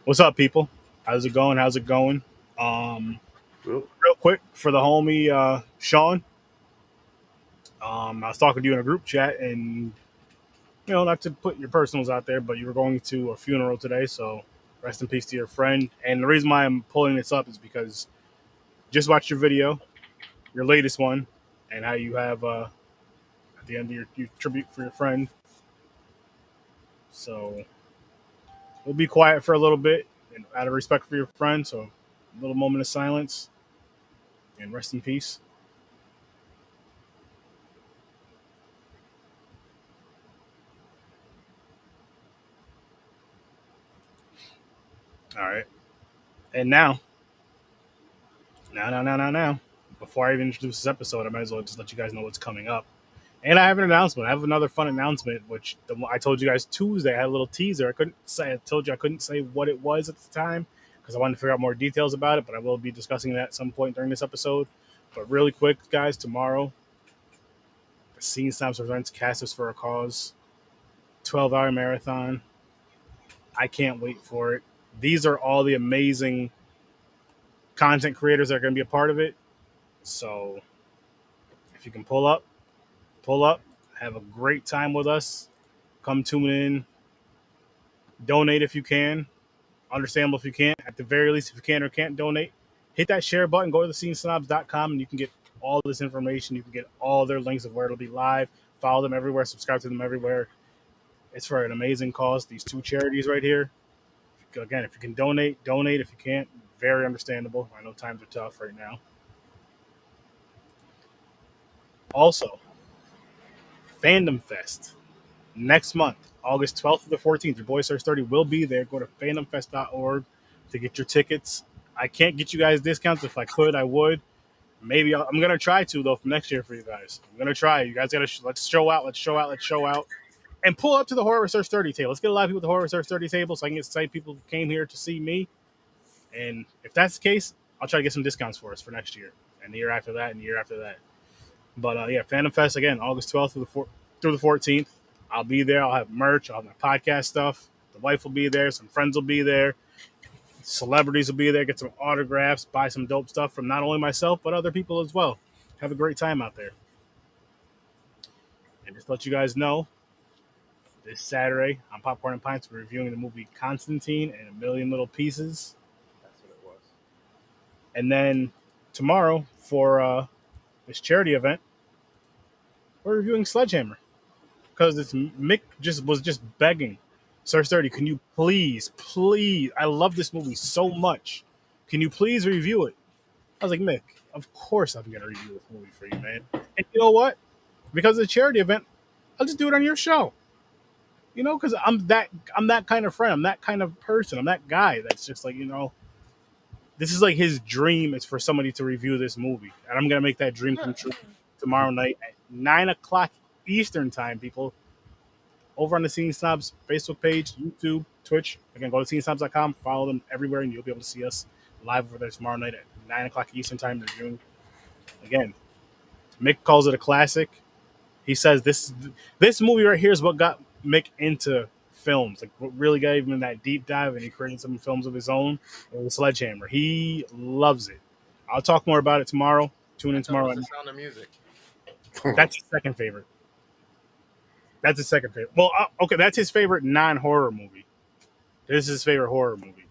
What's up, people? How's it going? How's it going? Um, Well, Real quick for the homie Sean. I was talking to you in a group chat, and not to put your personals out there, but you were going to a funeral today, so rest in peace to your friend. And the reason why I'm pulling this up is because just watched your video, your latest one, and how you have at the end of your tribute for your friend. So we'll be quiet for a little bit, and out of respect for your friend. So a little moment of silence and rest in peace. All right, and now. Before I even introduce this episode, I might as well just let you guys know what's coming up. And I have an announcement. I have another fun announcement, which I told you guys Tuesday. I had a little teaser. I couldn't say. I told you I couldn't say what it was at the time because I wanted to figure out more details about it. But I will be discussing that at some point during this episode. But really quick, guys, tomorrow, the Scene Snaps presents Casters for a Cause, 12-hour marathon. I can't wait for it. These are all the amazing content creators that are going to be a part of it. So if you can pull up, have a great time with us. Come tune in, donate if you can. Understandable if you can't. At the very least, if you can or can't donate, hit that share button. Go to thescenesnobs.com and you can get all this information. You can get all their links of where it'll be live. Follow them everywhere. Subscribe to them everywhere. It's for an amazing cause. These two charities right here. Again, if you can donate, donate. If you can't, very understandable. I know times are tough right now. Also, Fandom Fest next month, August 12th to the 14th. Your boy Search 30 will be there. Go to fandomfest.org to get your tickets. I can't get you guys discounts. If I could, I would. Maybe I'm gonna try to though for next year for you guys. I'm gonna try. You guys gotta let's show out. Let's show out. Let's show out. And pull up to the Horror Research 30 table. Let's get a lot of people at the Horror Research 30 table so I can get sight people who came here to see me. And if that's the case, I'll try to get some discounts for us for next year and the year after that and the year after that. But yeah, Phantom Fest again, August 12th through the 14th. I'll be there. I'll have merch. I'll have my podcast stuff. The wife will be there. Some friends will be there. Celebrities will be there. Get some autographs. Buy some dope stuff from not only myself but other people as well. Have a great time out there. And just to let you guys know, this Saturday on Popcorn and Pints, we're reviewing the movie Constantine and A Million Little Pieces. that's what it was. And then tomorrow for this charity event, we're reviewing Sledgehammer. Because it's Mick just begging, Sir Sturdy, can you please? I love this movie so much. Can you please review it? I was like, Mick, of course I'm gonna review this movie for you, man. And you know what? Because it's a charity event, I'll just do it on your show. Because I'm that kind of friend. I'm that kind of person. I'm that guy that's just like, this is like his dream is for somebody to review this movie. And I'm gonna make that dream come true tomorrow night at 9 o'clock Eastern time, people. Over on the Scene Snobs Facebook page, YouTube, Twitch. Again, go to scenesnobs.com, follow them everywhere, and you'll be able to see us live over there tomorrow night at 9 o'clock Eastern Time in June. Again, Mick calls it a classic. He says this movie right here is what got Mick into films. Like, what really got him in that deep dive, and he created some films of his own. It was Sledgehammer. He loves it. I'll talk more about it tomorrow. Tune I in thought it tomorrow. was the Sound of Music. That's his second favorite. That's his second favorite. Well, okay, that's his favorite non-horror movie. This is his favorite horror movie.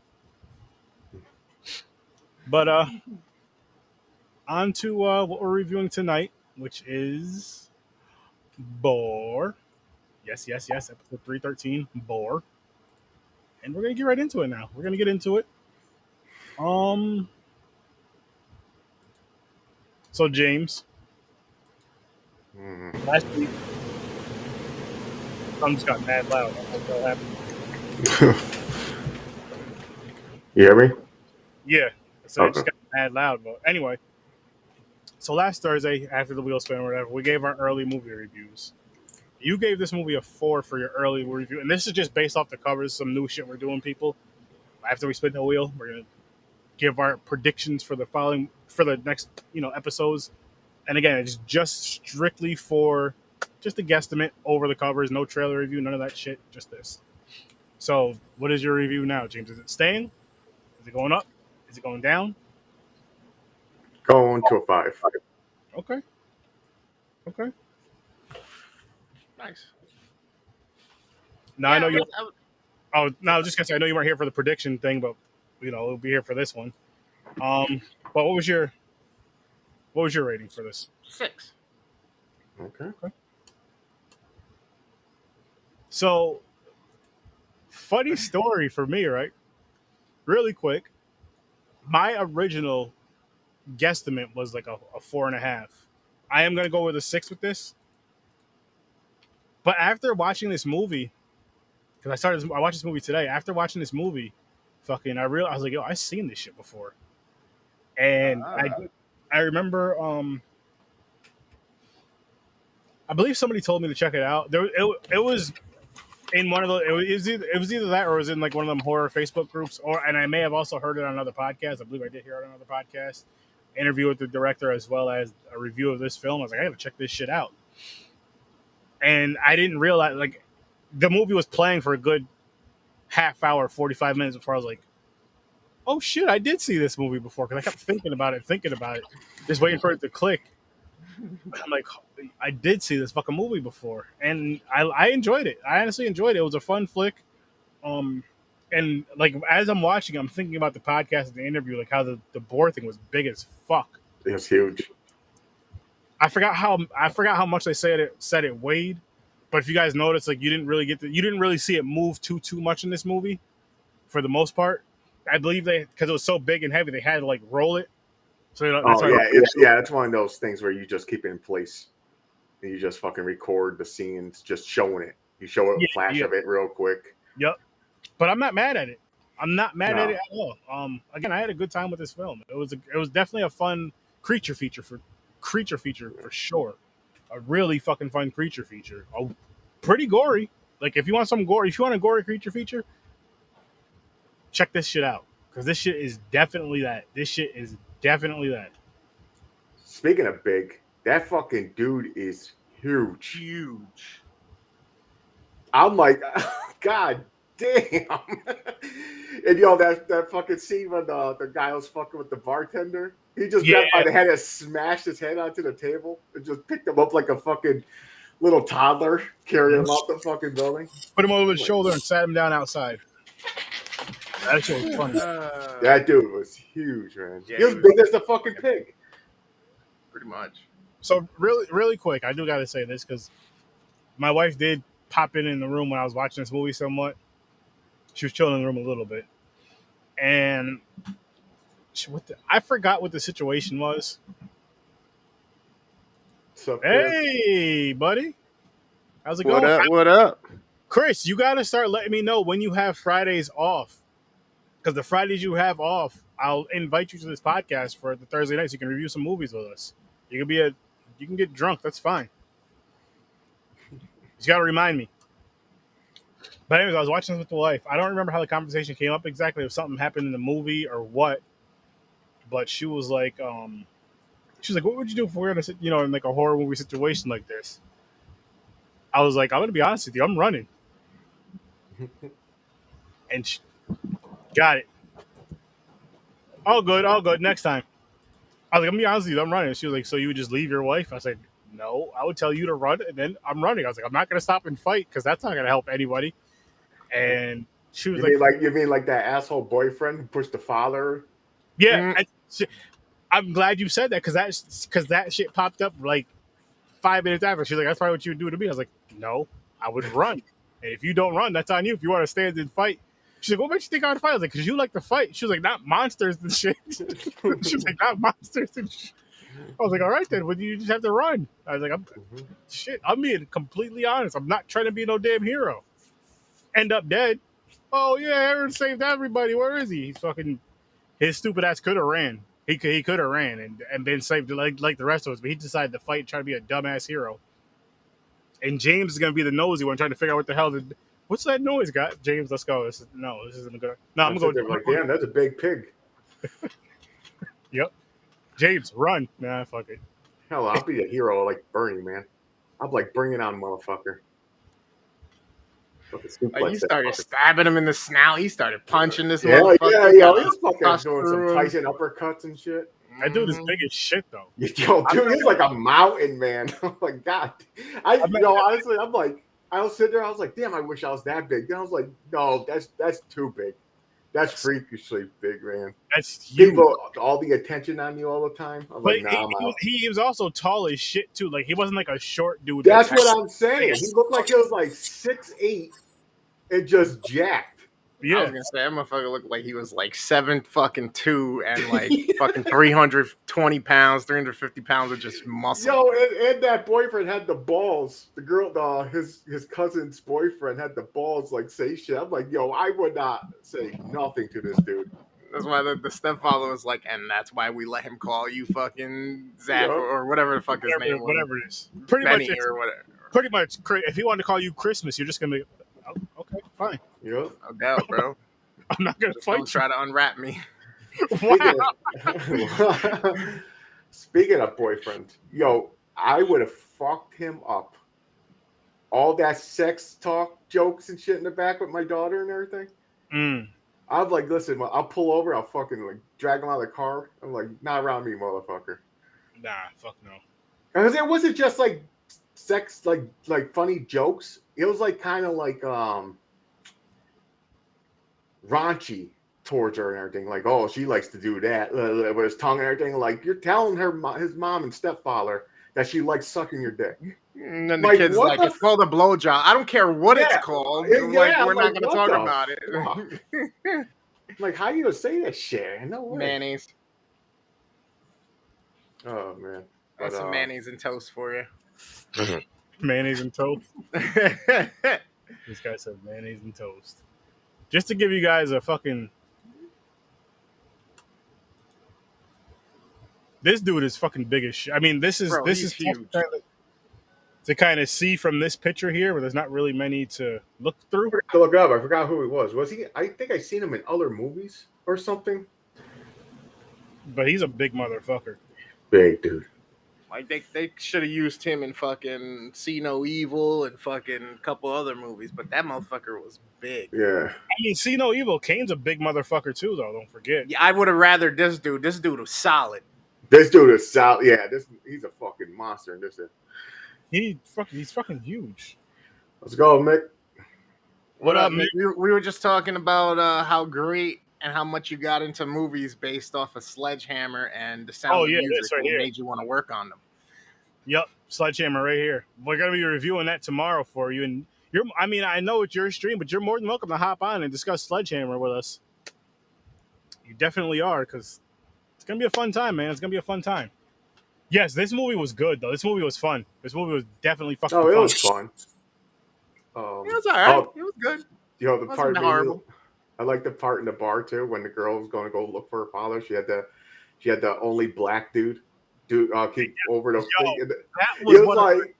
But on to what we're reviewing tonight, which is Boar. Yes. Episode 313, Boar. And we're gonna get right into it now. We're gonna get into it. Um. So James, Mm. last week, sun just got mad loud. I don't know what happened. You hear me? Yeah. So it Okay. just got mad loud. But anyway, so last Thursday after the wheel spin or whatever, we gave our early movie reviews. You gave this movie a 4 for your early review, and this is just based off the covers. Some new shit we're doing, people. After we spin the wheel, we're gonna give our predictions for the next episodes. And again, it's just strictly for just a guesstimate over the covers, no trailer review, none of that shit, just this. So, what is your review now, James? Is it staying? Is it going up? Is it going down? Going to a 5. Okay. Okay. Nice. Now I know you. Oh, no, I was just gonna say I know you weren't here for the prediction thing, but we'll be here for this one. But what was your rating for this? 6. Okay. So, funny story for me, right? Really quick. My original guesstimate was like a 4.5. I am gonna go with a 6 with this. But after watching this movie, because I watched this movie today. After watching this movie, I realized I was like, yo, I've seen this shit before. And I remember I believe somebody told me to check it out. It was in one of the it was either that or it was in like one of them horror Facebook groups, and I may have also heard it on another podcast. I believe I did hear it on another podcast. Interview with the director as well as a review of this film. I was like, I gotta check this shit out. And I didn't realize like the movie was playing for a good half hour, 45 minutes before I was like, oh shit, I did see this movie before because I kept thinking about it, just waiting for it to click. I'm like, I did see this fucking movie before, and I enjoyed it. I honestly enjoyed it. It was a fun flick. And like as I'm watching, I'm thinking about the podcast and the interview, like how the Boar thing was big as fuck. It's huge. I forgot how much they said it weighed, but if you guys noticed, like you didn't really see it move too much in this movie, for the most part. I believe because it was so big and heavy, they had to like roll it. So that's It's one of those things where you just keep it in place and you just fucking record the scenes, just showing it. You show a flash of it real quick. Yep. But I'm not mad at it. I'm not mad at it at all. Again, I had a good time with this film. It was definitely a fun creature feature for sure. A really fucking fun creature feature. Pretty gory. Like if you want some gore, if you want a gory creature feature, check this shit out because this shit is definitely that. Speaking of big, that fucking dude is huge. Huge. I'm like, God damn. And that fucking scene when the guy was fucking with the bartender, he just grabbed by the head and smashed his head onto the table and just picked him up like a fucking little toddler, carrying him up the fucking building. Put him over his shoulder and sat him down outside. That shit was funny. That dude was huge, man. He was big as the fucking pig. Pretty much. So really, really quick, I do got to say this because my wife did pop in the room when I was watching this movie somewhat. She was chilling in the room a little bit. And I forgot what the situation was. So, hey, buddy. How's it going? What up? Chris, you got to start letting me know when you have Fridays off. Because the Fridays you have off, I'll invite you to this podcast for the Thursday night so you can review some movies with us. You can get drunk. That's fine. You got to remind me. But anyways, I was watching this with the wife. I don't remember how the conversation came up exactly, if something happened in the movie or what. But she was like, what would you do if we were in like a horror movie situation like this? I was like, I'm going to be honest with you. I'm running. And she got it. All good. Next time. I was like, I'm going to be honest with you. I'm running. She was like, so you would just leave your wife? I said, no, I would tell you to run, and then I'm running. I was like, I'm not going to stop and fight because that's not going to help anybody. And she was you mean like that asshole boyfriend who pushed the father? Yeah, I'm glad you said that because that shit popped up like 5 minutes after. She's like, that's probably what you would do to me. I was like, no, I would run. And if you don't run, that's on you. If you want to stand and fight. She's like, what makes you think I would fight? I was like, because you like to fight. She was like, not monsters and shit. She was like, not monsters and shit. I was like, all right then, well, you just have to run. I was like, I'm being completely honest. I'm not trying to be no damn hero. End up dead. Oh yeah, Aaron saved everybody. Where is he? He's fucking. His stupid ass could have ran. He could have ran and been saved like the rest of us, but he decided to fight and try to be a dumbass hero. And James is gonna be the nosy one trying to figure out what the hell what's that noise, guy? James, let's go. This isn't good. No, I'm gonna go. Like, damn, that's a big pig. Yep. James, run. Nah, fuck it. Hell, I'll be a hero like Bernie, man. I'll be like, bring it on, motherfucker. Like, he suplex that started fucker. stabbing him in the snout. He started punching this Yeah, motherfucker. yo, Got he was fucking crushed doing some through him. Tyson uppercuts and shit. That dude is big as shit, though. Yo, I'm dude, not he's like a mountain man. Oh my god. I'm not- Honestly, I'm like, I was sitting there, I was like, damn, I wish I was that big. Then I was like, no, that's too big. That's freakishly big, man. That's huge. People, all the attention on you all the time. I was But like, nah, I'm out. he was also tall as shit too. Like he wasn't like a short dude. That's what I'm saying. He looked like he was like 6'8" and just jacked. I Yeah, was gonna say that motherfucker looked like he was like 7'2" and like fucking 320 pounds, 350 pounds of just muscle. Yo, and that boyfriend had the balls. The girl, his cousin's boyfriend had the balls like say shit. I'm like, yo, I would not say nothing to this dude. That's why the stepfather was like, and that's why we let him call you fucking Zach Yep. or whatever the fuck his name was. whatever it is. Pretty Benny much, or whatever. pretty much. If he wanted to call you Christmas, you're just gonna be oh, okay, fine. Yep. No doubt, bro. I'm not gonna Don't fight you. try to unwrap me. Speaking of boyfriend, yo, I would have fucked him up. All that sex talk, jokes, and shit in the back with my daughter and everything. Mm. I'm like, listen, I'll pull over, I'll fucking like drag him out of the car. I'm like, not around me, motherfucker. Nah, fuck no. Because it wasn't just like sex, like funny jokes. It was like kind of like raunchy towards her and everything. Like, oh, she likes to do that with his tongue and everything. Like, you're telling her his mom and stepfather that she likes sucking your dick. And then the Like, kid's what like, the it's called a blowjob. I don't care what Yeah. it's called. Yeah, Like, I'm we're like, not going to what talk the about it. fuck? Like, how you gonna say that shit? No way. Mayonnaise. Oh man, That's some mayonnaise and toast for you. Mayonnaise and toast. This guy said mayonnaise and toast. Just to give you guys a fucking. This dude is fucking big as shit. I mean, this is Bro, this he's is huge. to kind of see from this picture here, where there's not really many to look through. I forgot to look up. I forgot who he was. Was he? I think I seen him in other movies or something. But he's a big motherfucker. Big dude. Like, they should have used him in fucking See No Evil and fucking a couple other movies, but that motherfucker was big. Yeah. I mean, see no evil. Kane's a big motherfucker too, though. Don't forget. Yeah, I would have rather this dude. This dude was solid. This dude is solid. Yeah, he's a fucking monster. He's fucking huge. Let's go, Mick. What up, Mick? Mick? We were just talking about how great and how much you got into movies based off of Sledgehammer and the sound of music this right that here. made you want to work on them. Yep, Sledgehammer right here. We're gonna be reviewing that tomorrow for you, and I mean, I know it's your stream, but you're more than welcome to hop on and discuss Sledgehammer with us. You definitely are, because it's gonna be a fun time, man. It's gonna be a fun time. Yes, this movie was good though. This movie was fun. This movie was definitely fucking fun. Oh, it was fun. It was all right. It was good. You know, the Wasn't part horrible. I like the part in the bar too when the girl was going to go look for her father. She had the only black dude keep over the thing. And That he was what like,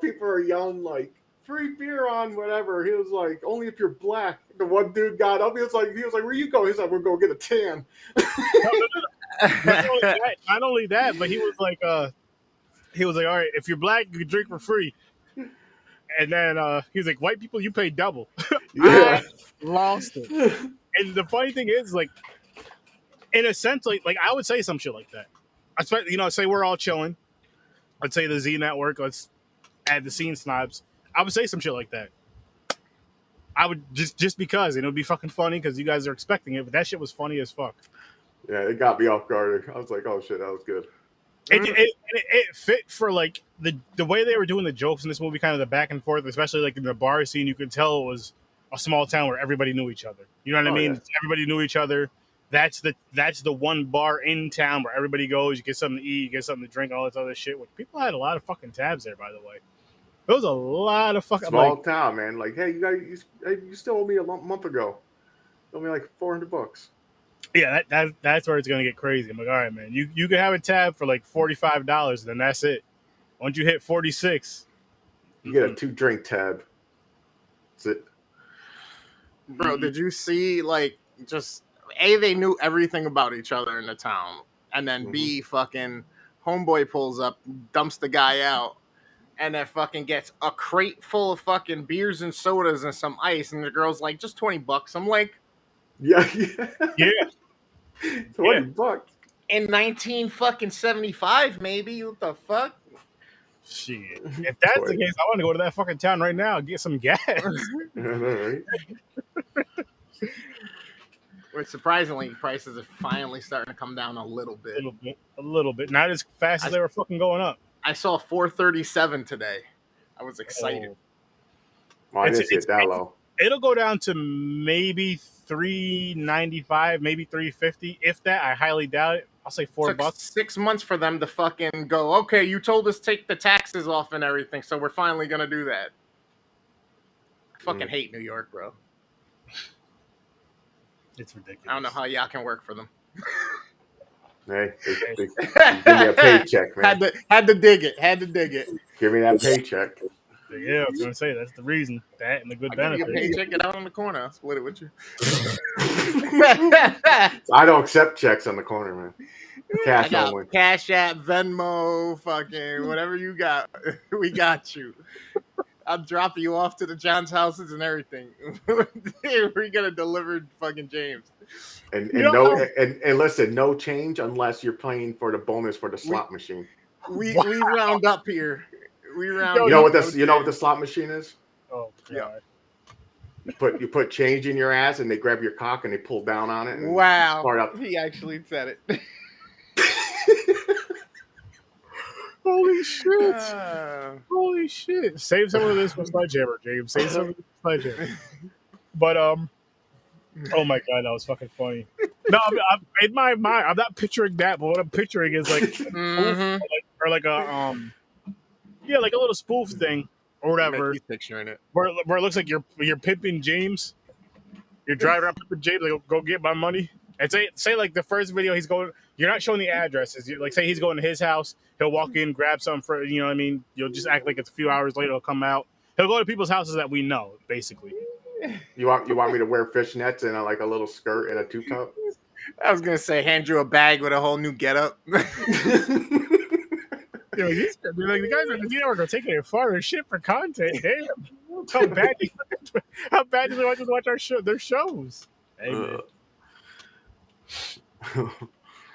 people are yelling like free beer on whatever. He was like, only if you're black. The one dude got up. He was like, where you going? He's like, we're going to get a tan. not only that, but he was like, all right, if you're black, you can drink for free. And then he was like, white people, you pay double. Yeah. I lost it. And the funny thing is, like, in a sense, like I would say some shit like that. Say we're all chilling. I'd say the Z Network. Let's add the Scene Snobs. I would say some shit like that. I would just because, and it would be fucking funny because you guys are expecting it, but that shit was funny as fuck. Yeah, it got me off guard. I was like, oh shit, that was good. It fit for like the way they were doing the jokes in this movie, kind of the back and forth, especially like in the bar scene. You could tell it was a small town where everybody knew each other. You know what I mean? Yeah. Everybody knew each other. That's the one bar in town where everybody goes. You get something to eat, you get something to drink, all this other shit. Which people had a lot of fucking tabs there, by the way. There was a lot of fucking small town, man. Like, hey, you still owe me a month ago. You owe me like $400. Yeah, that's where it's gonna get crazy. I'm like, all right, man, you can have a tab for like $45, and then that's it. Once you hit 46, you get a 2-drink tab. That's it. Bro, did you see like just A, they knew everything about each other in the town, and then B, fucking homeboy pulls up, dumps the guy out, and then fucking gets a crate full of fucking beers and sodas and some ice, and the girl's like, just $20. I'm like, Yeah. Yeah. 20 bucks. in 1975, maybe. What the fuck? Shit. If that's the case, I want to go to that fucking town right now and get some gas. I know, right? Which surprisingly, prices are finally starting to come down a little bit. A little bit. Not as fast as they were fucking going up. I saw $4.37 today. I was excited. Oh. Well, I didn't see it that low. It'll go down to maybe $3.95, maybe $3.50. If that, I highly doubt it. I'll say $4. Took 6 months for them to fucking go, okay, you told us take the taxes off and everything, so we're finally gonna do that. I fucking hate New York, bro. It's ridiculous. I don't know how y'all can work for them. Hey, they give me a paycheck, man. Had to dig it. Had to dig it. Give me that paycheck. Yeah, I was gonna say that's the reason. That and the good I'll give benefits. you a paycheck, get out on the corner. I'll split it with you. I don't accept checks on the corner, man. Cash only. Cash App, Venmo, fucking whatever you got. We got you. I'll drop you off to the John's houses and everything. We're gonna deliver fucking James. And listen, no change unless you're playing for the bonus for the slot machine. We round up here. We round. You know what the slot machine is? Oh god. Yeah. You put change in your ass and they grab your cock and they pull down on it. And wow. start up. He actually said it. Holy shit! Holy shit! Save some of this for Sledgehammer, James. Save some of this for Sledgehammer. But oh my god, that was fucking funny. No, in my mind, I'm not picturing that, but what I'm picturing is like, or like a like a little spoof thing or whatever. He's picturing it where it looks like you're pimping James. You're driving around pimping James, like go get my money. And say like the first video he's going, you're not showing the addresses. Like say he's going to his house, he'll walk in, grab something for, you know what I mean? You'll just act like it's a few hours later, he'll come out. He'll go to people's houses that we know, basically. You want me to wear fishnets and like a little skirt and a tube top? I was gonna say hand you a bag with a whole new getup. Like the guys at the network are taking it far as shit for content. Damn, how bad do they want to watch their shows? Hey, man.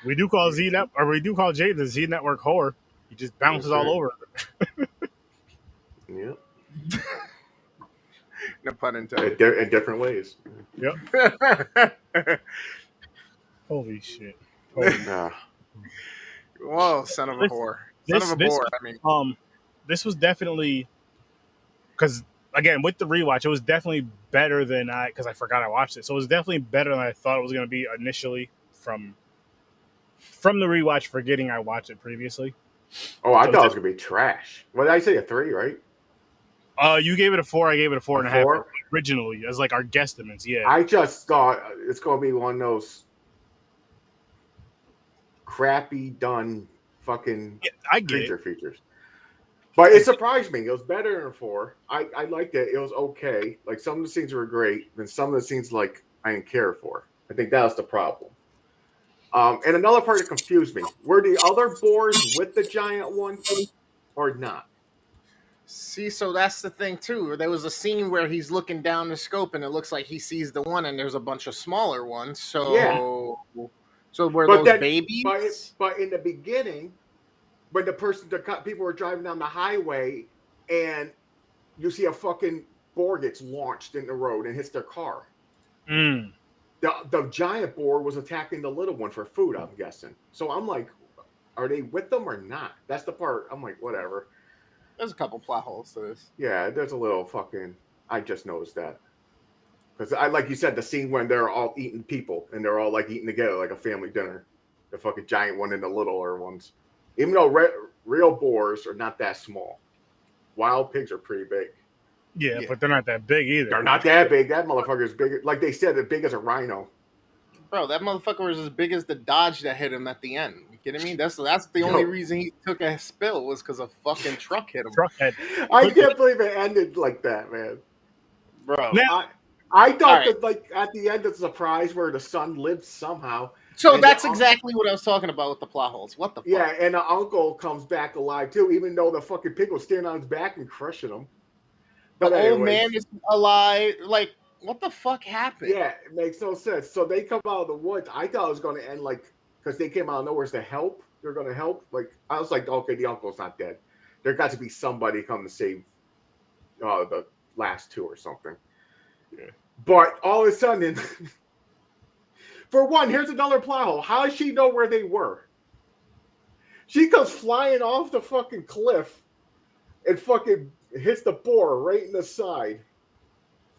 We do call Jay the Z Network whore. He just bounces all over. Yep. No pun intended. In different ways. Yep. Holy shit. Whoa, son of a whore. Son of a boar. I mean, this was definitely because again with the rewatch, it was definitely better than because I forgot I watched it. So it was definitely better than I thought it was going to be initially from the rewatch, forgetting I watched it previously. Oh, I thought it was going to be trash. What did I say? A 3, right? You gave it a 4. I gave it a 4.5 originally as like our guesstimates. Yeah. I just thought it's going to be one of those crappy done fucking creature features. But it surprised me. It was better than a 4. I liked it. It was okay. Like some of the scenes were great, and some of the scenes like I didn't care for. I think that was the problem. And another part that confused me: were the other boars with the giant one or not? See, so that's the thing too. There was a scene where he's looking down the scope, and it looks like he sees the one, and there's a bunch of smaller ones. So, yeah. So were those babies? But in the beginning, when people were driving down the highway, and you see a fucking boar gets launched in the road and hits their car. The giant boar was attacking the little one for food, I'm guessing. So I'm like, are they with them or not? That's the part. I'm like, whatever. There's a couple plot holes to this. Yeah, there's a little fucking. I just noticed that. Because like you said, the scene when they're all eating people and they're all like eating together like a family dinner. The fucking giant one and the littler ones. Even though real boars are not that small. Wild pigs are pretty big. Yeah, but they're not that big either. They're not that big. That motherfucker is big. Like they said, as big as a rhino. Bro, that motherfucker was as big as the Dodge that hit him at the end. You kidding me? That's the only reason he took a spill was because a fucking truck hit him. I can't believe it ended like that, man. Bro. I thought that like at the end it's a surprise where the son lived somehow. So that's exactly what I was talking about with the plot holes. What the fuck? Yeah, and the uncle comes back alive too, even though the fucking pig was standing on his back and crushing him. But the old man is alive. Like, what the fuck happened? Yeah, it makes no sense. So they come out of the woods. I thought it was going to end like, because they came out of nowhere to help. They're going to help. Like, I was like, okay, the uncle's not dead. There got to be somebody come to save the last two or something. Yeah. But all of a sudden, for one, here's another plot hole. How does she know where they were? She comes flying off the fucking cliff and fucking hits the boar right in the side.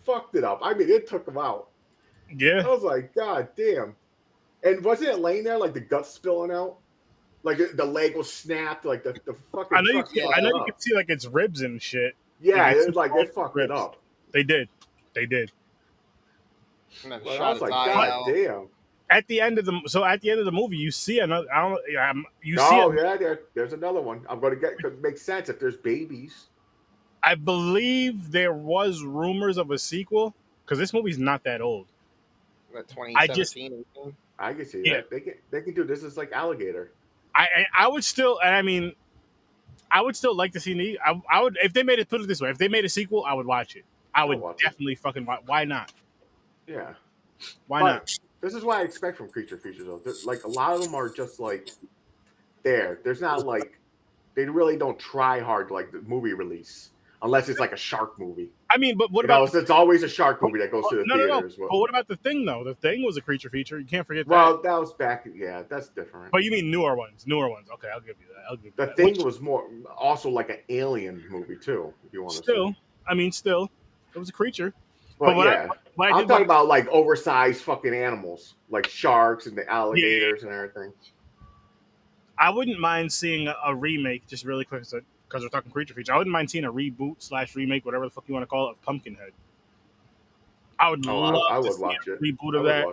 Fucked it up. I mean, it took him out. Yeah. I was like, God damn. And wasn't it laying there like the guts spilling out? Like the leg was snapped, like the fucking. I know you can see like its ribs and shit. Yeah, it's like they fucked it up. They did. And then I was like, God damn. At the end of the movie, you see another. There's another one. I'm going to get. Could make sense if there's babies. I believe there was rumors of a sequel because this movie's not that old. That 2017. I can see that. They can do this. Is like Alligator. I would still. I mean, I would still like to see. I would if they made it. Put it this way: if they made a sequel, I would watch it. I would definitely fucking watch. Why not? Yeah. Why not? This is what I expect from creature features. Though, like a lot of them are just like there. There's not like they really don't try hard like the movie release. Unless it's like a shark movie. I mean, but what about... it's always a shark movie that goes to the theater as well. But what about The Thing, though? The Thing was a creature feature. You can't forget that. Well, that was back... Yeah, that's different. But you mean newer ones. Okay, I'll give you that. The Thing was more... Also like an alien movie, too, if you want to say. Still. It was a creature. But yeah. I'm talking about like oversized fucking animals. Like sharks and the alligators and everything. I wouldn't mind seeing a remake, just really quick, because we're talking creature feature. I wouldn't mind seeing a reboot/remake, whatever the fuck you want to call it, of Pumpkinhead. I would love to see a reboot of that.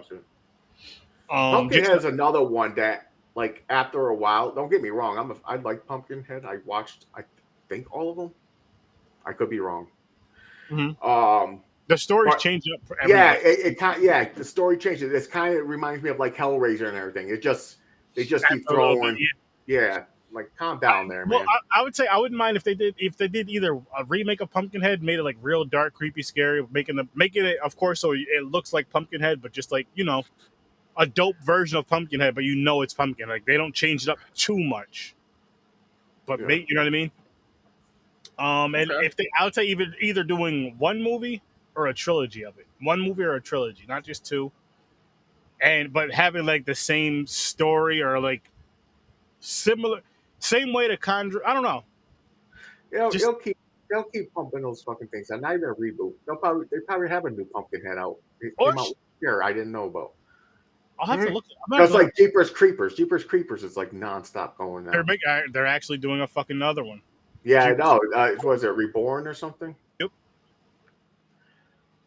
Pumpkinhead's another one that, like, after a while, don't get me wrong, I like Pumpkinhead. I watched, I think, all of them. I could be wrong. Mm-hmm. The stories change up for everything. The story changes. It kind of reminds me of like Hellraiser and everything. They just keep throwing. Like, calm down there, man. Well, I would say I wouldn't mind if they did either a remake of Pumpkinhead, made it like real dark, creepy, scary, making it, of course, so it looks like Pumpkinhead, but just like, you know, a dope version of Pumpkinhead, but you know it's Pumpkin. Like, they don't change it up too much. But you know what I mean? And if I would say either doing one movie or a trilogy of it. One movie or a trilogy, not just two. But having like the same story or like similar, same way to Conjure. I don't know. They'll keep pumping those fucking things. And not even a reboot. They probably have a new Pumpkinhead out. It came out here. I didn't know about. I'll have to look. It's like Jeepers Creepers. Jeepers Creepers is like nonstop going now. They're actually doing a fucking other one. Yeah, I know. Was it Reborn or something? Yep.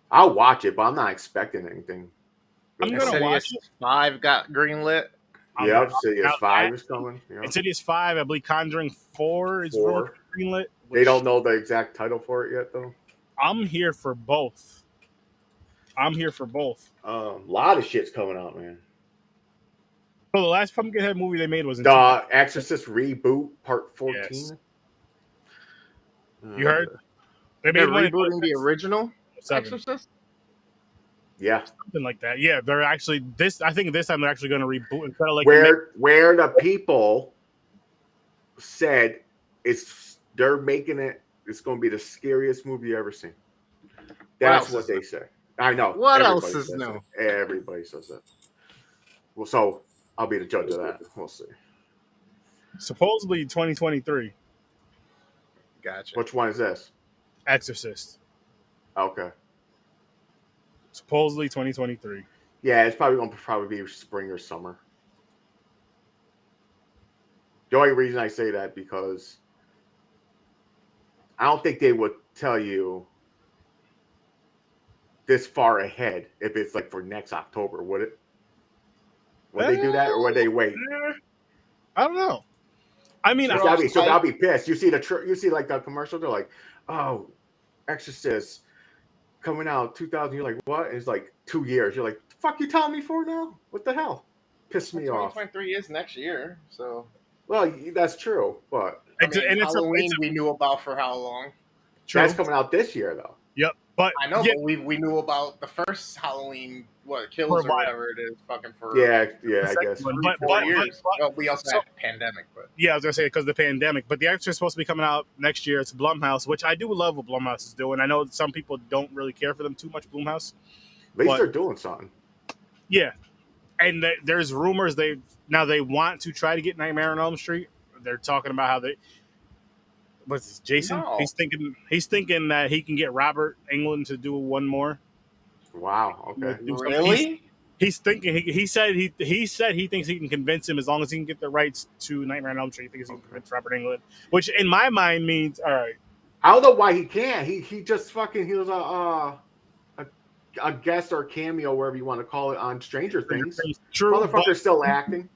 I'll watch it, but I'm not expecting anything. I'm gonna watch it. 5 got greenlit. Yeah, Insidious 5 is coming. Yeah. Insidious 5, I believe Conjuring 4 is greenlit. They don't know the exact title for it yet, though. I'm here for both. A lot of shit's coming out, man. So the last Pumpkinhead movie they made was The Exorcist Reboot Part 14. Yes. You heard? They're rebooting the original Exorcist? Yeah. Something like that. Yeah, they're actually I think this time they're actually going to reboot instead of like where the people said they're making it's going to be the scariest movie you ever seen. That's what they say. I know. What else is new? Everybody says that. Well, so I'll be the judge of that. We'll see. Supposedly 2023. Gotcha. Which one is this? Exorcist. Okay. Supposedly 2023. Yeah, it's probably going to be spring or summer. The only reason I say that because I don't think they would tell you this far ahead if it's like for next October, would it? Would they do that or would they wait? I don't know. I mean, so I'll be pissed. You see like the commercial, they're like, "Oh, Exorcist coming out 2000." You're like, "What?" And it's like 2 years. You're like, "The fuck you telling me for now? What the hell?" pissed me off. 2023 is next year, so. Well, that's true, but Halloween we knew about for how long? True. That's coming out this year, though. Yep, but I know, but we knew about the first Halloween, Kills or whatever it is, fucking for I guess. One. 4 years. But we also had a pandemic, but yeah, I was gonna say because of the pandemic. But the extra is supposed to be coming out next year. It's Blumhouse, which I do love what Blumhouse is doing. I know some people don't really care for them too much, Blumhouse. At least they're doing something. Yeah, and there's rumors they want to try to get Nightmare on Elm Street. They're talking about how they. What's this, Jason? No. He's thinking that he can get Robert Englund to do one more. Wow. Okay. Really? He's thinking. He said he thinks he can convince him as long as he can get the rights to Nightmare on Elm Street. He thinks he can convince Robert Englund, which in my mind means all right. I don't know why he can't. He just fucking he was a guest or cameo, wherever you want to call it, on Stranger Things. True, motherfucker's still acting.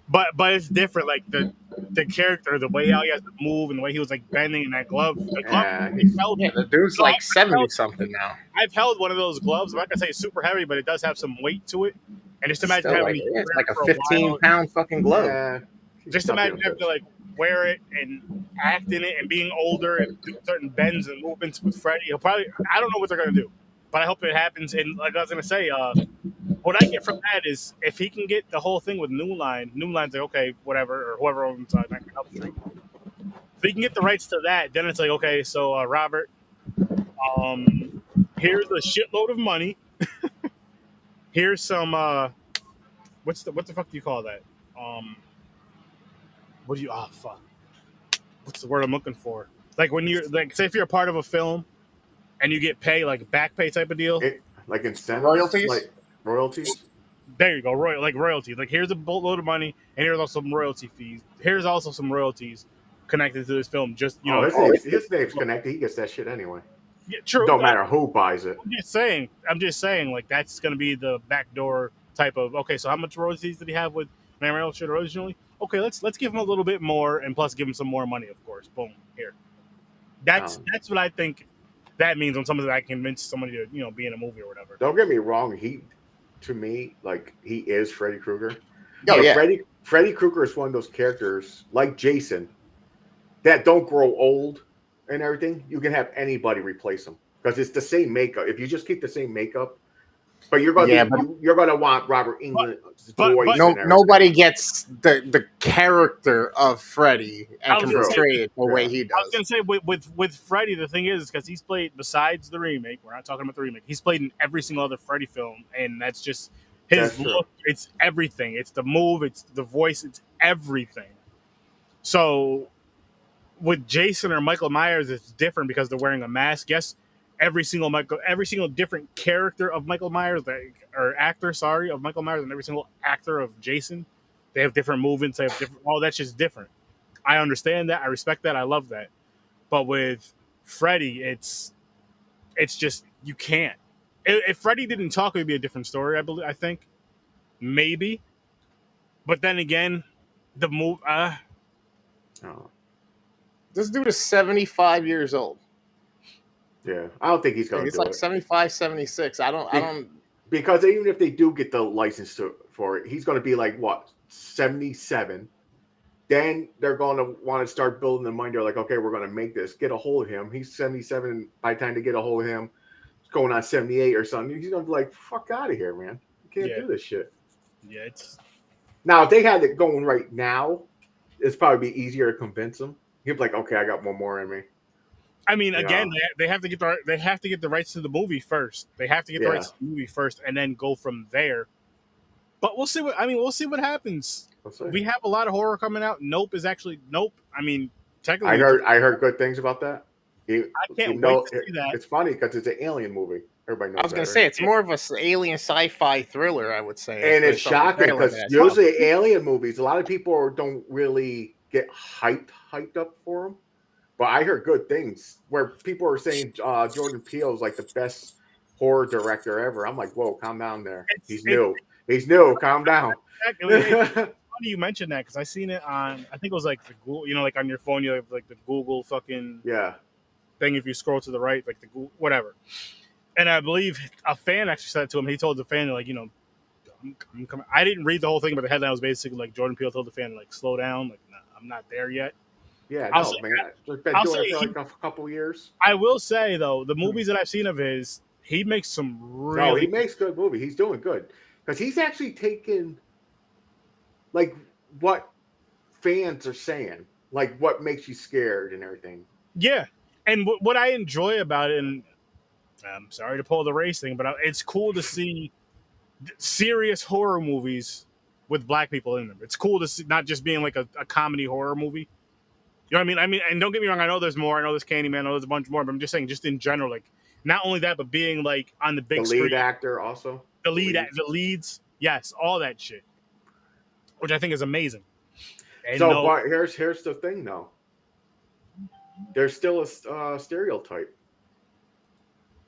But it's different. Like the character, the way how he has to move, and the way he was like bending in that glove. The dude's like 70 something now. I've held one of those gloves. I'm not gonna say it's super heavy, but it does have some weight to it. And just imagine having it's like a 15-pound fucking glove. Yeah, just imagine having to like wear it and act in it and being older and do certain bends and movements with Freddy. He'll probably, I don't know what they're gonna do, but I hope it happens. And like I was gonna say, what I get from that is if he can get the whole thing with New Line's like, okay, whatever, or whoever owns Nightmare on Elm Street. If he can get the rights to that, then it's like, okay, so Robert, here's a shitload of money. Here's some what the fuck do you call that? What do you fuck? What's the word I'm looking for? Like when you're like, say if you're a part of a film and you get pay, like back pay type of deal. Like incentives? Royalties? Like royalties? There you go, royalties. Like here's a boatload of money, and here's also some royalty fees. Here's also some royalties connected to this film. Just his name's connected. He gets that shit anyway. Yeah, true. Don't matter who buys it. I'm just saying, like that's gonna be the backdoor type of. Okay, so how much royalties did he have with Nightmare on Elm Street originally? Okay, let's give him a little bit more, and plus give him some more money, of course. Boom, here. That's what I think that means when somebody that convince somebody to be in a movie or whatever. Don't get me wrong. To me, like he is Freddy Krueger. Oh yeah, Freddy Krueger is one of those characters like Jason that don't grow old and everything. You can have anybody replace him because it's the same makeup. If you just keep the same makeup, but you're gonna want Robert Englund's voice. Nobody gets the character of Freddy and can portray it the way he does. I was gonna say with Freddy, the thing is because he's played, besides the remake, we're not talking about the remake. He's played in every single other Freddy film, and that's just his look. It's everything. It's the move. It's the voice. It's everything. So with Jason or Michael Myers, it's different because they're wearing a mask. Yes. Every single different character of Michael Myers, or actor, of Michael Myers, and every single actor of Jason, they have different movements. They have different. All that's just different. I understand that. I respect that. I love that. But with Freddy, it's just you can't. If Freddy didn't talk, it would be a different story. I think maybe. But then again, the move. This dude is 75 years old. Yeah, I don't think he's going to do it. He's like 75, 76. I don't. Because even if they do get the license for it, he's going to be like, what, 77? Then they're going to want to start building the mind. They're like, okay, we're going to make this. Get a hold of him. He's 77. By the time they get a hold of him, it's going on 78 or something. He's going to be like, fuck out of here, man. You can't do this shit. Yeah, it's... Now, if they had it going right now, it's probably be easier to convince him. He'd be like, okay, I got one more in me. I mean, again, they have to get the rights to the movie first. They have to get the rights to the movie first, and then go from there. But we'll see what happens. We have a lot of horror coming out. Nope. I mean, technically, I heard good things about that. I can't wait to see that. It's funny because it's an alien movie. Everybody knows. I was going to say it's more of an alien sci-fi thriller. I would say, and it's shocking because usually alien movies, a lot of people don't really get hyped up for them. But I heard good things where people are saying Jordan Peele is like the best horror director ever. I'm like, whoa, calm down there. He's new. Calm down. It's funny you mentioned that because I seen it on, I think it was like the Google, like on your phone, you have like the Google fucking thing. If you scroll to the right, like the Google, whatever. And I believe a fan actually said it to him. He told the fan, like, I didn't read the whole thing, but the headline was basically like Jordan Peele told the fan like slow down, like nah, I'm not there yet. Yeah, I'll no, say, man. I've been I'll doing say it for like a couple years. I will say though, the movies that I've seen of his, he makes some No, he really. makes good movie. He's doing good because he's actually taken like what fans are saying, like what makes you scared and everything. Yeah, and what I enjoy about it, and I'm sorry to pull the race thing, but it's cool to see serious horror movies with black people in them. It's cool to see, not just being like a comedy horror movie. You know what I mean? I mean, and don't get me wrong, I know there's more. I know there's Candyman. I know there's a bunch more. But I'm just saying, just in general, like not only that, but being like on the The big lead screen, actor also. the leads, yes, all that shit, which I think is amazing. And So, but here's the thing though. There's still a stereotype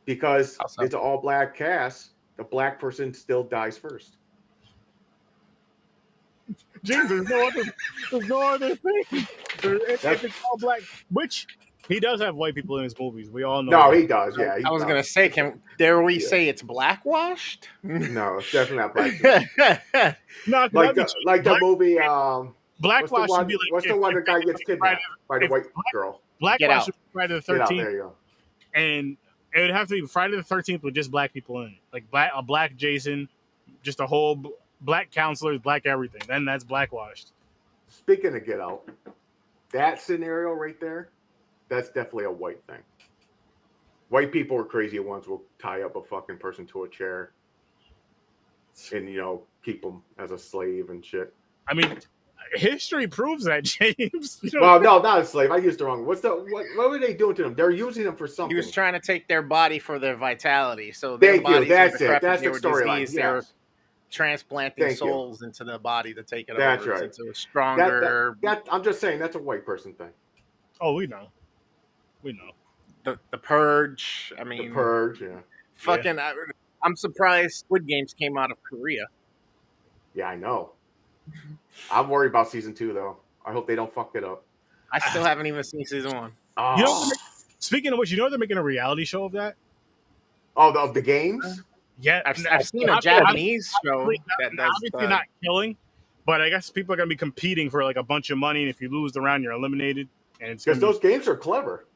because it's an all black cast. The black person still dies first. James, there's no other thing. It's all black, which he does have white people in his movies. We all know. No, that. he does. Yeah, I was gonna say, dare we say it's blackwashed? No, it's definitely not black. No, like the movie. Blackwash would be like what's the one that guy gets kidnapped by the white girl? Blackwash would be Friday the 13th. There you go. And it would have to be Friday the 13th with just black people in it, like a black Jason, just a whole black counselors, black everything. Then that's blackwashed. Speaking of Get Out, that scenario right there, that's definitely a white thing. White people are crazy ones will tie up a fucking person to a chair and keep them as a slave and shit. I mean, history proves that, James. Well, no, not a slave. I used the wrong. What were they doing to them? They're using them for something. He was trying to take their body for their vitality. So thank you. That's it. That's the storyline. Yes. They were transplanting souls into the body to take it that's over right. into a stronger. I'm just saying that's a white person thing. Oh, we know. We know. The Purge. I mean, the Purge. Yeah. Fucking. Yeah. I'm surprised Squid Games came out of Korea. Yeah, I know. I'm worried about season 2 though. I hope they don't fuck it up. I still haven't even seen season 1. Oh. Speaking of which, they're making a reality show of that. Oh, of the games. Yeah, I've seen a Japanese show that's obviously not killing, but I guess people are gonna be competing for like a bunch of money, and if you lose the round, you're eliminated. And it's because those games are clever.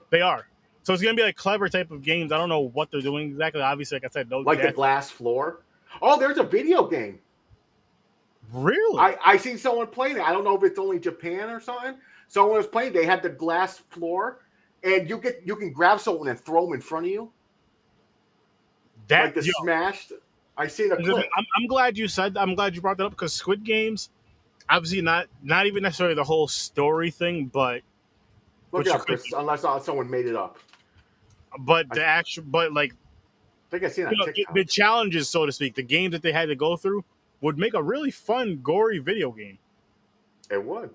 They are. So it's gonna be like clever type of games. I don't know what they're doing exactly. Obviously, like I said, like the glass floor. Oh, there's a video game. Really? I seen someone playing it. I don't know if it's only Japan or something. Someone was playing. They had the glass floor, and you can grab someone and throw them in front of you. Like the smashed. I seen a clip. I'm glad you said that. I'm glad you brought that up because Squid Games, obviously not even necessarily the whole story thing, but look it up, Chris, unless someone made it up. But I think I seen it. The challenges, so to speak, the games that they had to go through would make a really fun, gory video game. It would.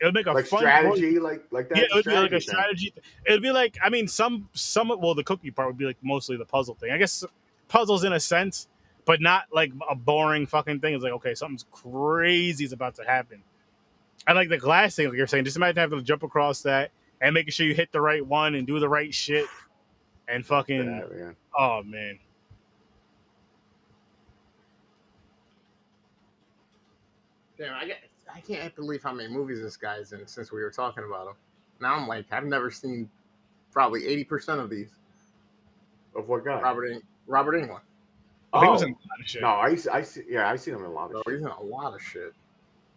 It would make a fun strategy, like that. Yeah, it would be like a strategy. It would be like, I mean, some. Well, the cookie part would be like mostly the puzzle thing. I guess puzzles in a sense, but not like a boring fucking thing. It's like, okay, something's crazy is about to happen. I like the glass thing, like you're saying. Just imagine having to jump across that and making sure you hit the right one and do the right shit, and fucking. Oh man. Damn, I can't believe how many movies this guy's in since we were talking about him. Now I'm like, I've never seen probably 80% of these. Of what guy? Robert Englund. Oh, he was in a lot of shit. No, I seen him in a lot of shit. He's in a lot of shit.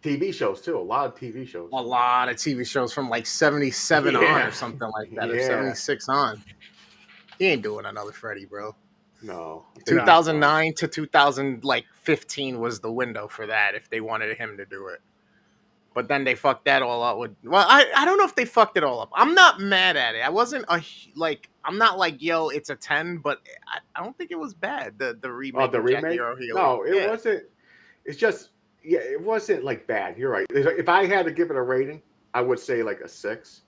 TV shows too. A lot of TV shows. A lot of TV shows from like 77 on or something like that, or 76 on. He ain't doing another Freddy, bro. No. 2009 to 2015 was the window for that if they wanted him to do it. But then they fucked that all up with. Well, I don't know if they fucked it all up. I'm not mad at it. I wasn't I'm not like, yo, it's a 10, but I don't think it was bad. The remake. Oh, the remake? No, it wasn't. It's just, it wasn't like bad. You're right. If I had to give it a rating, I would say like a 6,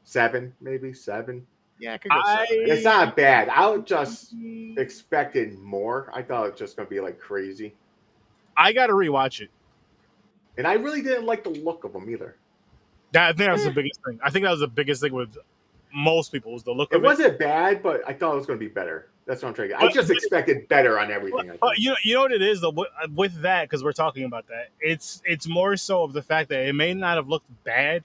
7, maybe 7. Yeah, I could go 7. It's not bad. I just expected more. I thought it was just going to be like crazy. I got to rewatch it. And I really didn't like the look of them either. I think that was the biggest thing. I think that was the biggest thing with most people was the look of it. It wasn't bad, but I thought it was going to be better. That's what I'm trying to get. I just expected better on everything. I think. You know what it is though with that, because we're talking about that. It's more so of the fact that it may not have looked bad,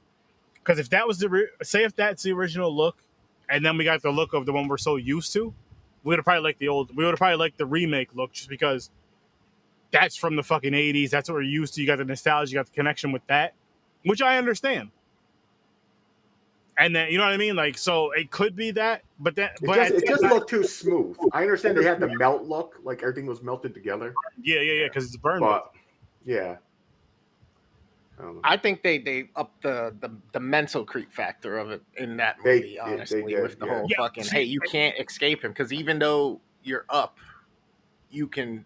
because if that was if that's the original look, and then we got the look of the one we're so used to, we would have probably liked the remake look, just because that's from the fucking 80s. That's what we're used to. You got the nostalgia, you got the connection with that, which I understand. And then, you know what I mean? Like, so it could be that, but it just looked too smooth. I understand they had the melt look, like everything was melted together. Yeah, because it's burned. But yeah, I think they upped the mental creep factor of it in that movie. Honestly, with the whole fucking hey, you can't escape him, because even though you're up, you can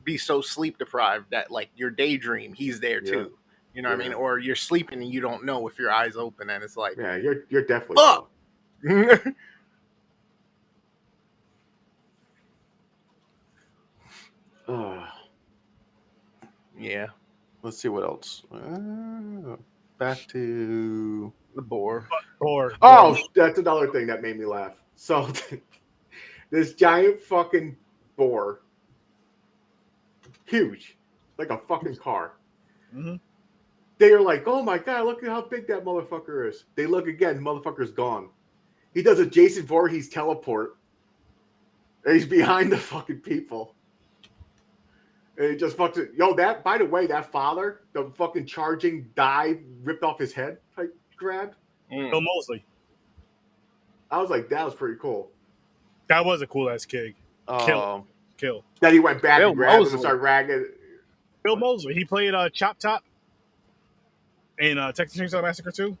be so sleep deprived that like your daydream, he's there too. You know what I mean? Or you're sleeping and you don't know if your eyes open, and it's like, yeah, you're definitely up. Yeah. Let's see what else. Back to the boar. Oh, that's another thing that made me laugh. So this giant fucking boar, huge, like a fucking car. Mm-hmm. They are like, oh my god, look at how big that motherfucker is. They look again, motherfucker's gone. He does a Jason Voorhees teleport. And he's behind the fucking people. And he just fucks it. Yo, that, by the way, that father, the fucking charging dive ripped off his head type grab. Bill Moseley. I was like, that was pretty cool. That was a cool ass kick. Kill. Then he went back and grabbed him and started ragging. Bill Moseley. He played Chop Top in Texas Chainsaw Massacre 2.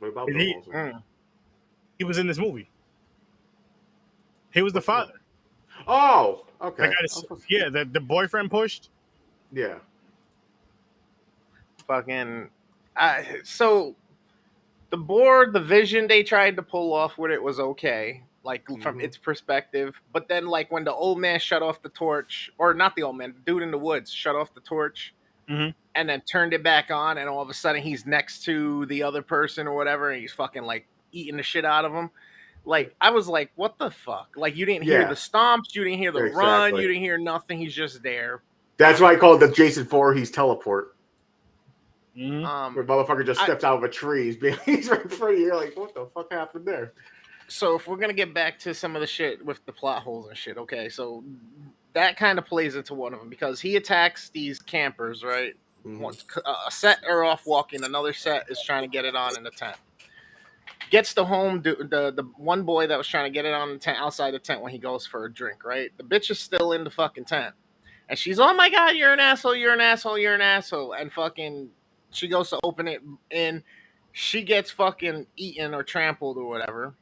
What about Bill Moseley? He was in this movie. He was the father. Oh, okay. The boyfriend pushed. Yeah. Fucking. So the boar, the vision they tried to pull off with it was okay, like from its perspective. But then, like when the old man shut off the torch, or not the old man, the dude in the woods shut off the torch, and then turned it back on, and all of a sudden he's next to the other person or whatever, and he's fucking like eating the shit out of him. Like, I was like, what the fuck? Like, you didn't hear the stomps, you didn't hear the run, you didn't hear nothing. He's just there. That's why I call it the Jason Voorhees teleport. Mm-hmm. Where motherfucker just steps out of a tree. He's right in front of you. You're like, what the fuck happened there? So if we're going to get back to some of the shit with the plot holes and shit, okay, so that kind of plays into one of them, because he attacks these campers, right? A set are off walking, another set is trying to get it on in the tent. Gets the home, the one boy that was trying to get it on the tent, outside the tent when he goes for a drink, right? The bitch is still in the fucking tent. And she's, oh my god, you're an asshole, you're an asshole, you're an asshole. And fucking, she goes to open it, and she gets fucking eaten or trampled or whatever.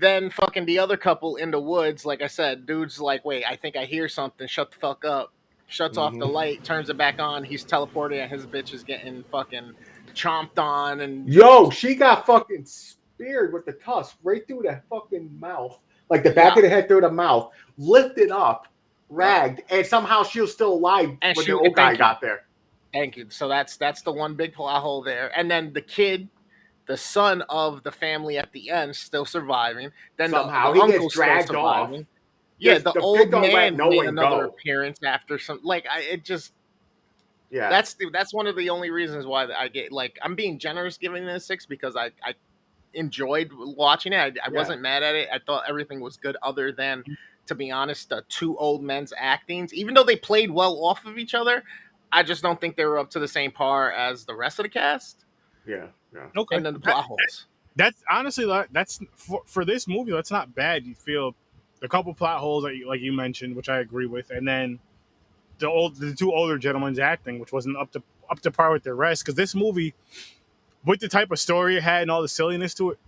Then fucking the other couple in the woods, like I said, dude's like, wait, I think I hear something, shut the fuck up. Shuts off the light, turns it back on, he's teleported, and his bitch is getting fucking chomped on. And yo, she got fucking speared with the tusk right through the fucking mouth, like the back of the head through the mouth, lifted up, ragged, and somehow she was still alive when the old guy got there. Thank you. So that's the one big plot hole there. And then the kid, the son of the family at the end, still surviving. Then somehow the he gets dragged off. Yeah, the old man made another appearance after some. Like yeah. That's one of the only reasons why I get, like, I'm being generous giving it a 6, because I enjoyed watching it. I wasn't mad at it. I thought everything was good, other than, to be honest, the two old men's actings. Even though they played well off of each other, I just don't think they were up to the same par as the rest of the cast. Yeah. Okay. And then the plot holes. That's honestly, that's for this movie. That's not bad. You feel a couple plot holes that like you mentioned, which I agree with, and then the two older gentlemen's acting, which wasn't up to par with the rest. Because this movie, with the type of story it had and all the silliness to it,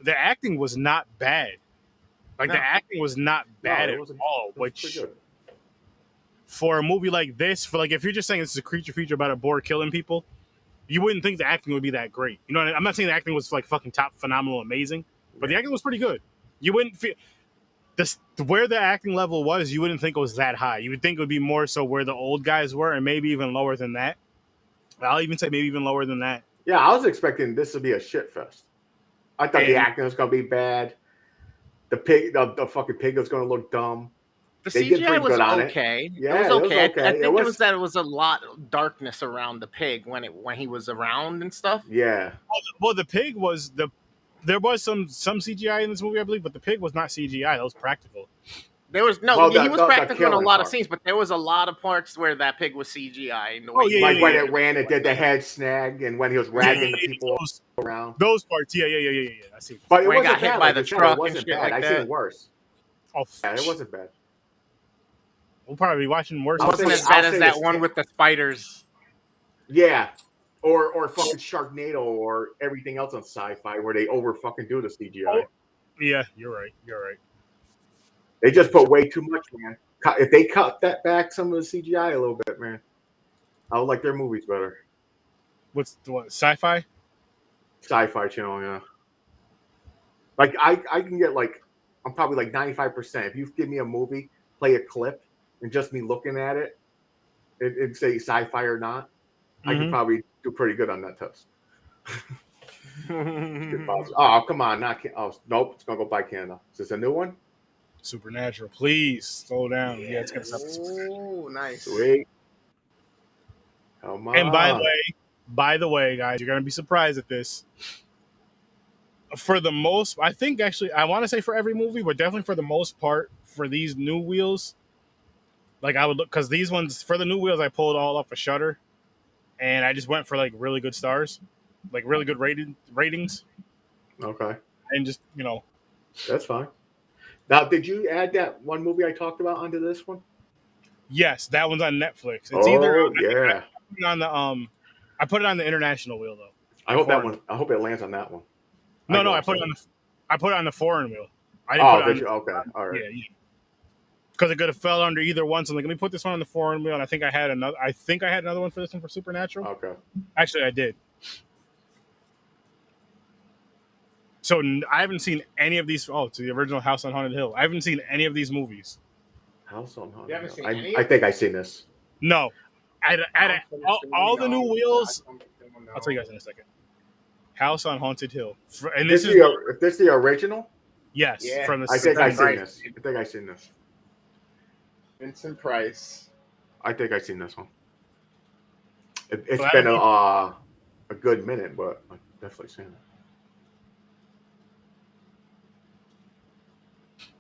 the acting was not bad. Like the acting was not bad at all. Which, for a movie like this, for like if you're just saying this is a creature feature about a boar killing people, you wouldn't think the acting would be that great. You know what I mean? I'm not saying the acting was like fucking top phenomenal, amazing, but the acting was pretty good. You wouldn't feel where the acting level was. You wouldn't think it was that high. You would think it would be more so where the old guys were, and maybe even lower than that. I'll even say maybe even lower than that. Yeah, I was expecting this to be a shit fest. I thought the acting was gonna be bad. The pig, the fucking pig was going to look dumb. The they did CGI pretty was good on okay. Yeah, it was okay. I think it was that it was a lot of darkness around the pig when he was around and stuff. Yeah. Well, the pig was there was some CGI in this movie, I believe, but the pig was not CGI. That was practical. There was no. He was practical in a lot of scenes, but there was a lot of parts where that pig was CGI. Oh yeah, like when it ran, it did the head snag, and when he was ragging the people around. Those parts, yeah. I see. But it where wasn't he got hit bad, by like the truck. truck It wasn't and shit bad. like I that. seen worse. Oh, yeah, it wasn't bad. We'll probably be watching worse. It wasn't as bad as that one with the spiders. Yeah. Or fucking Sharknado or everything else on sci-fi where they over fucking do the CGI. Oh, yeah, you're right. They just put way too much, man. If they cut that back, some of the CGI a little bit, man, I would like their movies better. What's the what? Sci-fi? Sci-fi channel, yeah. Like I can get like I'm probably like 95%. If you give me a movie, play a clip, and just me looking at it, and say sci-fi or not, I could probably do pretty good on that test. Oh, come on. Nope. It's going to go by Canada. Is this a new one? Supernatural. Please slow down. Yeah, it's going to stop. Oh, nice. Sweet. Come on. And by the way, guys, you're going to be surprised at this. For the most, I think actually, I want to say for every movie, but definitely for the most part, for these new wheels, like I would look, because these ones, for the new wheels, I pulled all off a Shudder. And I just went for like really good stars, like really good ratings. Okay. And just, That's fine. Now, did you add that one movie I talked about onto this one? Yes, that one's on Netflix. It's either yeah. I put it on the international wheel though. I hope it lands on that one. No, I put it on the foreign wheel. I didn't put it on. Okay, all right. Yeah. Because it could have fell under either one. So I'm like, let me put this one on the foreign wheel. And I think I had another one for this one for Supernatural. Okay. Actually, I did. So I haven't seen any of these. Oh, to the original House on Haunted Hill. I haven't seen any of these movies. House on Haunted You haven't Hill. seen any? I think I've seen this. No. All the new wheels. I'll tell you guys in a second. House on Haunted Hill. And is this the original? Yes. Yeah. From the I think I've seen this. Vincent Price. I think I've seen this one. It's been a good minute, but I've definitely seen it.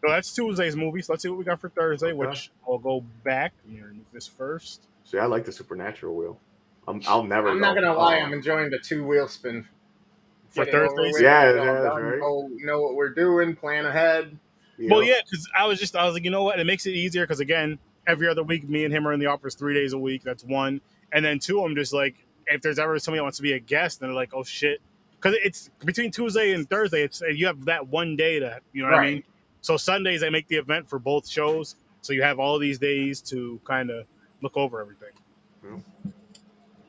So that's Tuesday's movies. Let's see what we got for Thursday, which I'll go back. Let me remove this first. See, I like the Supernatural wheel. I'm not gonna lie. I'm enjoying the 2-wheel spin for Thursdays. Yeah, right. Know what we're doing. Plan ahead. Well, yeah, because I was like, you know what? It makes it easier because again, every other week, me and him are in the office 3 days a week. That's one, and then two, I'm just like, if there's ever somebody that wants to be a guest, then they're like, oh shit, because it's between Tuesday and Thursday. You have that one day to, you know what I mean. So Sundays I make the event for both shows, so you have all these days to kind of look over everything. Let me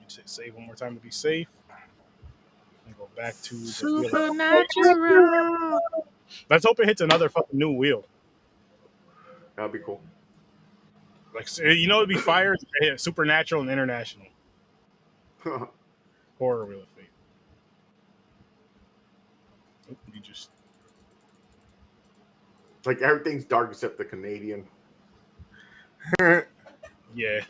just save one more time to be safe. And go back to Supernatural. Let's hope it hits another fucking new wheel. That'd be cool. Like, it'd be fire. Supernatural and international. Horror Wheel of Fate. You just like everything's dark except the Canadian. Yeah.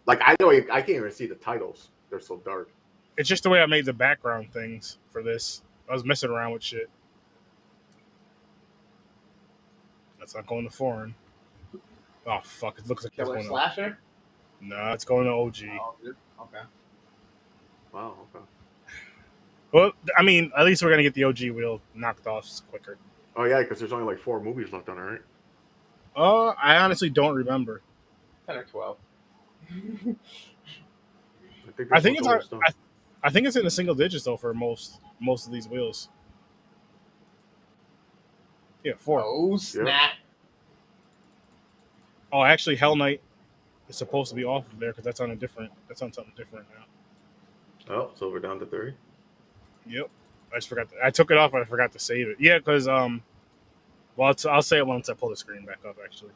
Like I can't even see the titles. They're so dark. It's just the way I made the background things for this. I was messing around with shit. That's not going to foreign. Oh fuck! It looks like it's going to Slasher. No, it's going to OG. Oh, okay. Wow. Okay. Well, I mean, at least we're gonna get the OG wheel knocked off quicker. Oh yeah, because there's only like 4 movies left on it, right? I honestly don't remember. 10 or 12. I think it's in the single digits though for most of these wheels. Yeah, 4. Oh snap! Oh, actually, Hell Knight is supposed to be off of there because that's on something different now. Oh, so we're down to 3. Yep, I just forgot. I took it off, but I forgot to save it. Yeah, because well, I'll say it once I pull the screen back up. Actually.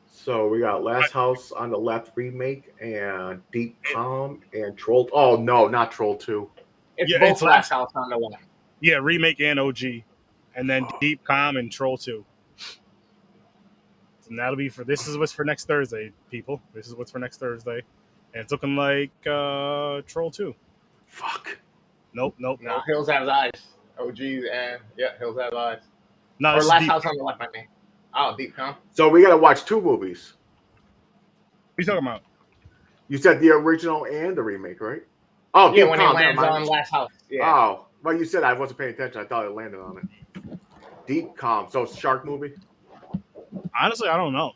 So we got Last House on the Left remake and Deep Calm and Troll. Oh no, not Troll 2. It's Last House on the Left. Yeah, remake and OG, and then Deep Calm and Troll 2. And that'll be this is what's for next Thursday, people. This is what's for next Thursday. And it's looking like Troll 2. Fuck. Nope. No, Hills Have Eyes. OGs and Hills Have Eyes. No, or Last House on the Left by Me. Oh, Deep Calm. So we gotta watch 2 movies. What are you talking about? You said the original and the remake, right? Oh, yeah, Deep when Calm, it lands on Last House. Yeah. Oh, well, you said I wasn't paying attention. I thought it landed on it. Deep Calm. So it's a shark movie? Honestly, I don't know.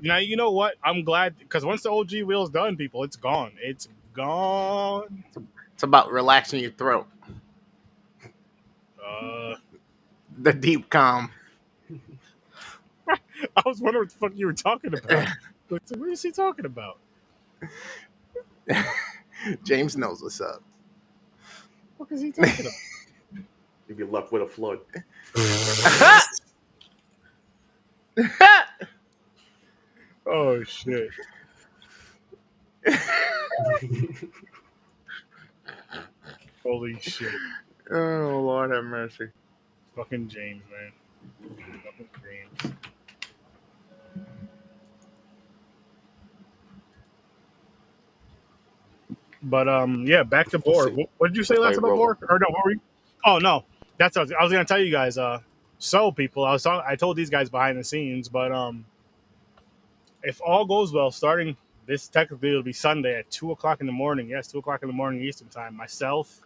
Now, you know what? I'm glad, because once the OG wheel's done, people, it's gone. It's gone. It's about relaxing your throat. The Deep Calm. I was wondering what the fuck you were talking about. What is he talking about? James knows what's up. What is he talking about? You'd be left with a flood. Oh, shit. Holy shit. Oh, Lord have mercy. Fucking James, man. Fucking James. But yeah, back to Boar. What did you say last about Boar? Or no, what were you? Oh no, that's what I was gonna tell you guys. So people, I told these guys behind the scenes, but if all goes well, starting this technically it'll be Sunday at 2:00 in the morning. Yes, 2:00 in the morning Eastern time. Myself,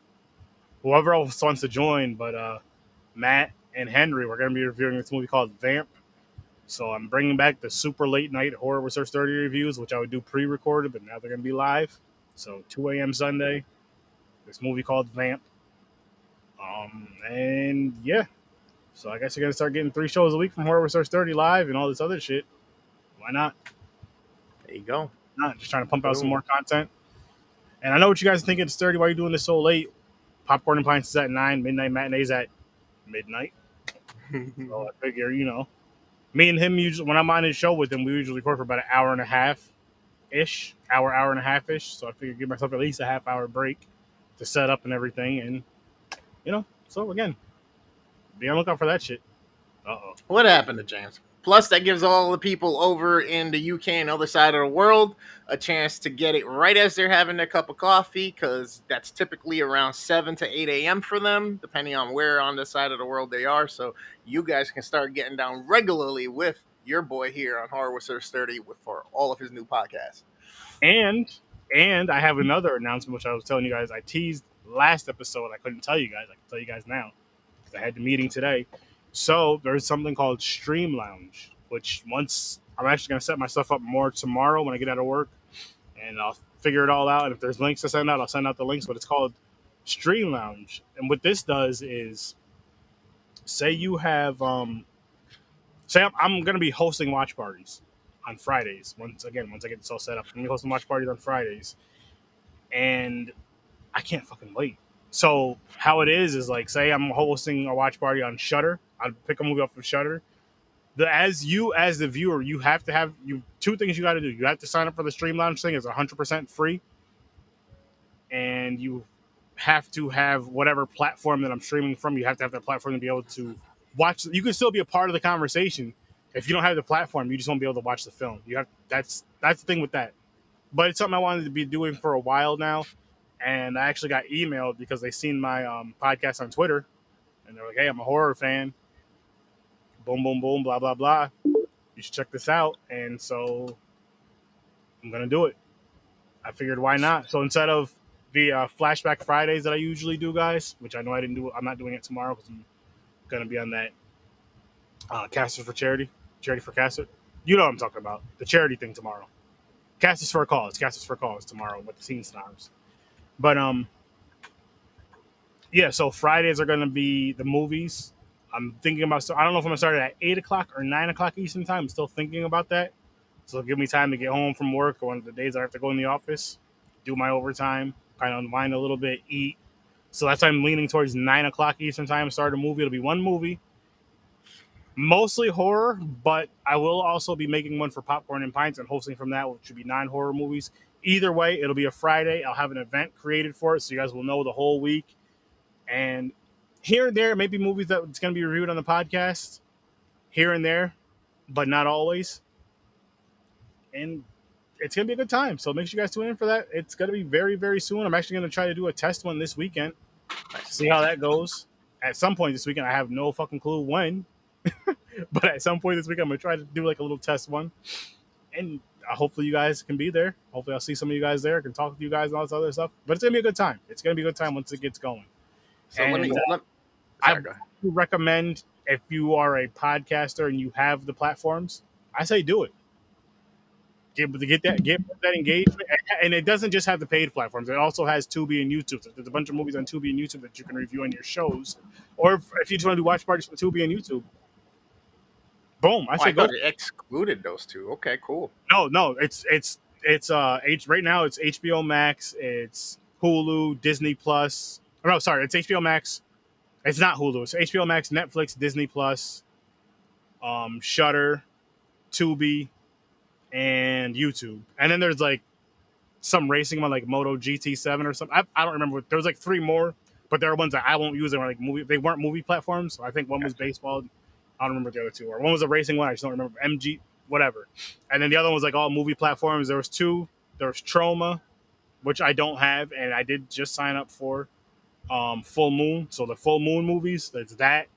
whoever else wants to join, but Matt and Henry, we're gonna be reviewing this movie called Vamp. So I'm bringing back the super late night horror with Sir Sturdy reviews, which I would do pre-recorded, but now they're gonna be live. So 2 a.m. Sunday, this movie called Vamp. And yeah, so I guess you're gonna start getting 3 shows a week from Horror with Sir Sturdy live and all this other shit. Why not? There you go. Not just trying to pump out some more content. And I know what you guys are thinking, Sturdy. Why are you doing this so late? Popcorn and Pints is at 9, midnight matinees at midnight. So I figure, me and him usually when I'm on his show with him, we usually record for about an hour and a half ish, hour and a half ish. So I figured give myself at least a half-hour break to set up and everything, and so again, be on the lookout for that shit. What happened to James? Plus, that gives all the people over in the UK and other side of the world a chance to get it right as they're having their cup of coffee, because that's typically around 7 to 8 a.m. for them, depending on where on the side of the world they are. So you guys can start getting down regularly with your boy here on Horror with Sir Sturdy for all of his new podcasts. And I have another announcement, which I was telling you guys. I teased last episode. I couldn't tell you guys. I can tell you guys now because I had the meeting today. So there's something called Stream Lounge, which once I'm actually going to set myself up more tomorrow when I get out of work, and I'll figure it all out. And if there's links to send out, I'll send out the links. But it's called Stream Lounge, and what this does is, say you have, say I'm going to be hosting watch parties on Fridays. Once I get this all set up, I'm going to be hosting watch parties on Fridays, and I can't fucking wait. So how it is like, say I'm hosting a watch party on Shudder. I'll pick a movie off of Shudder. As the viewer, you have to have 2 things you got to do. You have to sign up for the Stream Lounge thing. It's 100% free, and you have to have whatever platform that I'm streaming from. You have to have that platform to be able to watch. You can still be a part of the conversation. If you don't have the platform, you just won't be able to watch the film. That's the thing with that. But it's something I wanted to be doing for a while now. And I actually got emailed because they seen my podcast on Twitter, and they're like, "Hey, I'm a horror fan. Boom, boom, boom, blah, blah, blah. You should check this out." And so I'm gonna do it. I figured, why not? So instead of the Flashback Fridays that I usually do, guys, which I know I didn't do, I'm not doing it tomorrow because I'm gonna be on that Casters for Charity for Caster. You know what I'm talking about? The charity thing tomorrow. Casters for a Cause. Casters for a Cause tomorrow with the Scene Snobs. But yeah, so Fridays are gonna be the movies. I'm thinking about. I don't know if I'm gonna start it at 8:00 or 9:00 Eastern time. I'm still thinking about that. So it'll give me time to get home from work, or one of the days I have to go in the office, do my overtime, kind of unwind a little bit, eat. So that's why I'm leaning towards 9:00 Eastern time. Start a movie. It'll be one movie, mostly horror, but I will also be making one for Popcorn and Pints and hosting from that, which should be 9 horror movies. Either way, it'll be a Friday. I'll have an event created for it, so you guys will know the whole week. And here and there, maybe movies that it's going to be reviewed on the podcast. Here and there, but not always. And it's gonna be a good time. So make sure you guys tune in for that. It's gonna be very, very soon. I'm actually gonna try to do a test one this weekend. See how that goes. At some point this weekend, I have no fucking clue when, but at some point this week, I'm gonna try to do like a little test one, and hopefully you guys can be there. Hopefully I'll see some of you guys there. I can talk to you guys and all this other stuff. But it's gonna be a good time. It's gonna be a good time once it gets going. So and I recommend, if you are a podcaster and you have the platforms, I say do it. Get that engagement, and it doesn't just have the paid platforms. It also has Tubi and YouTube. So there's a bunch of movies on Tubi and YouTube that you can review on your shows, or if you just want to do watch parties for Tubi and YouTube. Boom! I say go. I thought it excluded those two. Okay, cool. No, it's right now it's HBO Max, it's Hulu, Disney Plus. Oh, no, sorry, it's HBO Max. It's not Hulu. It's HBO Max, Netflix, Disney Plus, Shudder, Tubi, and YouTube. And then there's like some racing one like Moto GT7 or something. I don't remember. There was like three more, but there are ones that I won't use. They were like movie. They weren't movie platforms. So I think one was baseball. I don't remember what the other two were. One was a racing one. I just don't remember. MG, whatever. And then the other one was like all movie platforms. There was two. There was Troma, which I don't have, and I did just sign up for Full Moon. So the Full Moon movies, there's that.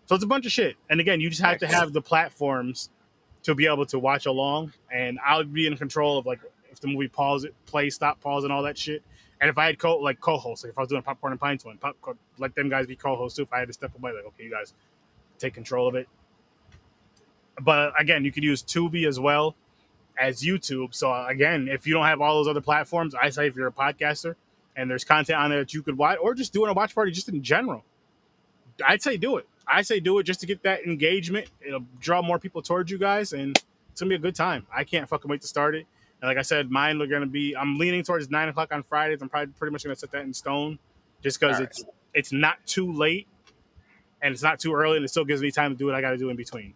So it's a bunch of shit. And again, you just have to have the platforms to be able to watch along. And I'll be in control of like if the movie play, stop, pause, and all that shit. And if I had co-hosts, like if I was doing Popcorn and Pints one, let them guys be co-hosts too. If I had to step away, like, okay, you guys take control of it. But again, you could use Tubi as well as YouTube. So again, if you don't have all those other platforms, I say if you're a podcaster and there's content on there that you could watch, or just doing a watch party just in general, I'd say do it. I say do it just to get that engagement. It'll draw more people towards you guys, and it's gonna be a good time. I can't fucking wait to start it. And like I said, mine are gonna be. I'm leaning towards 9:00 on Fridays. I'm probably pretty much gonna set that in stone, just because it's not too late and it's not too early, and it still gives me time to do what I got to do in between.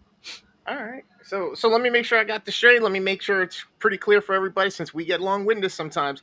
All right. So let me make sure I got this straight. Let me make sure it's pretty clear for everybody, since we get long-winded sometimes.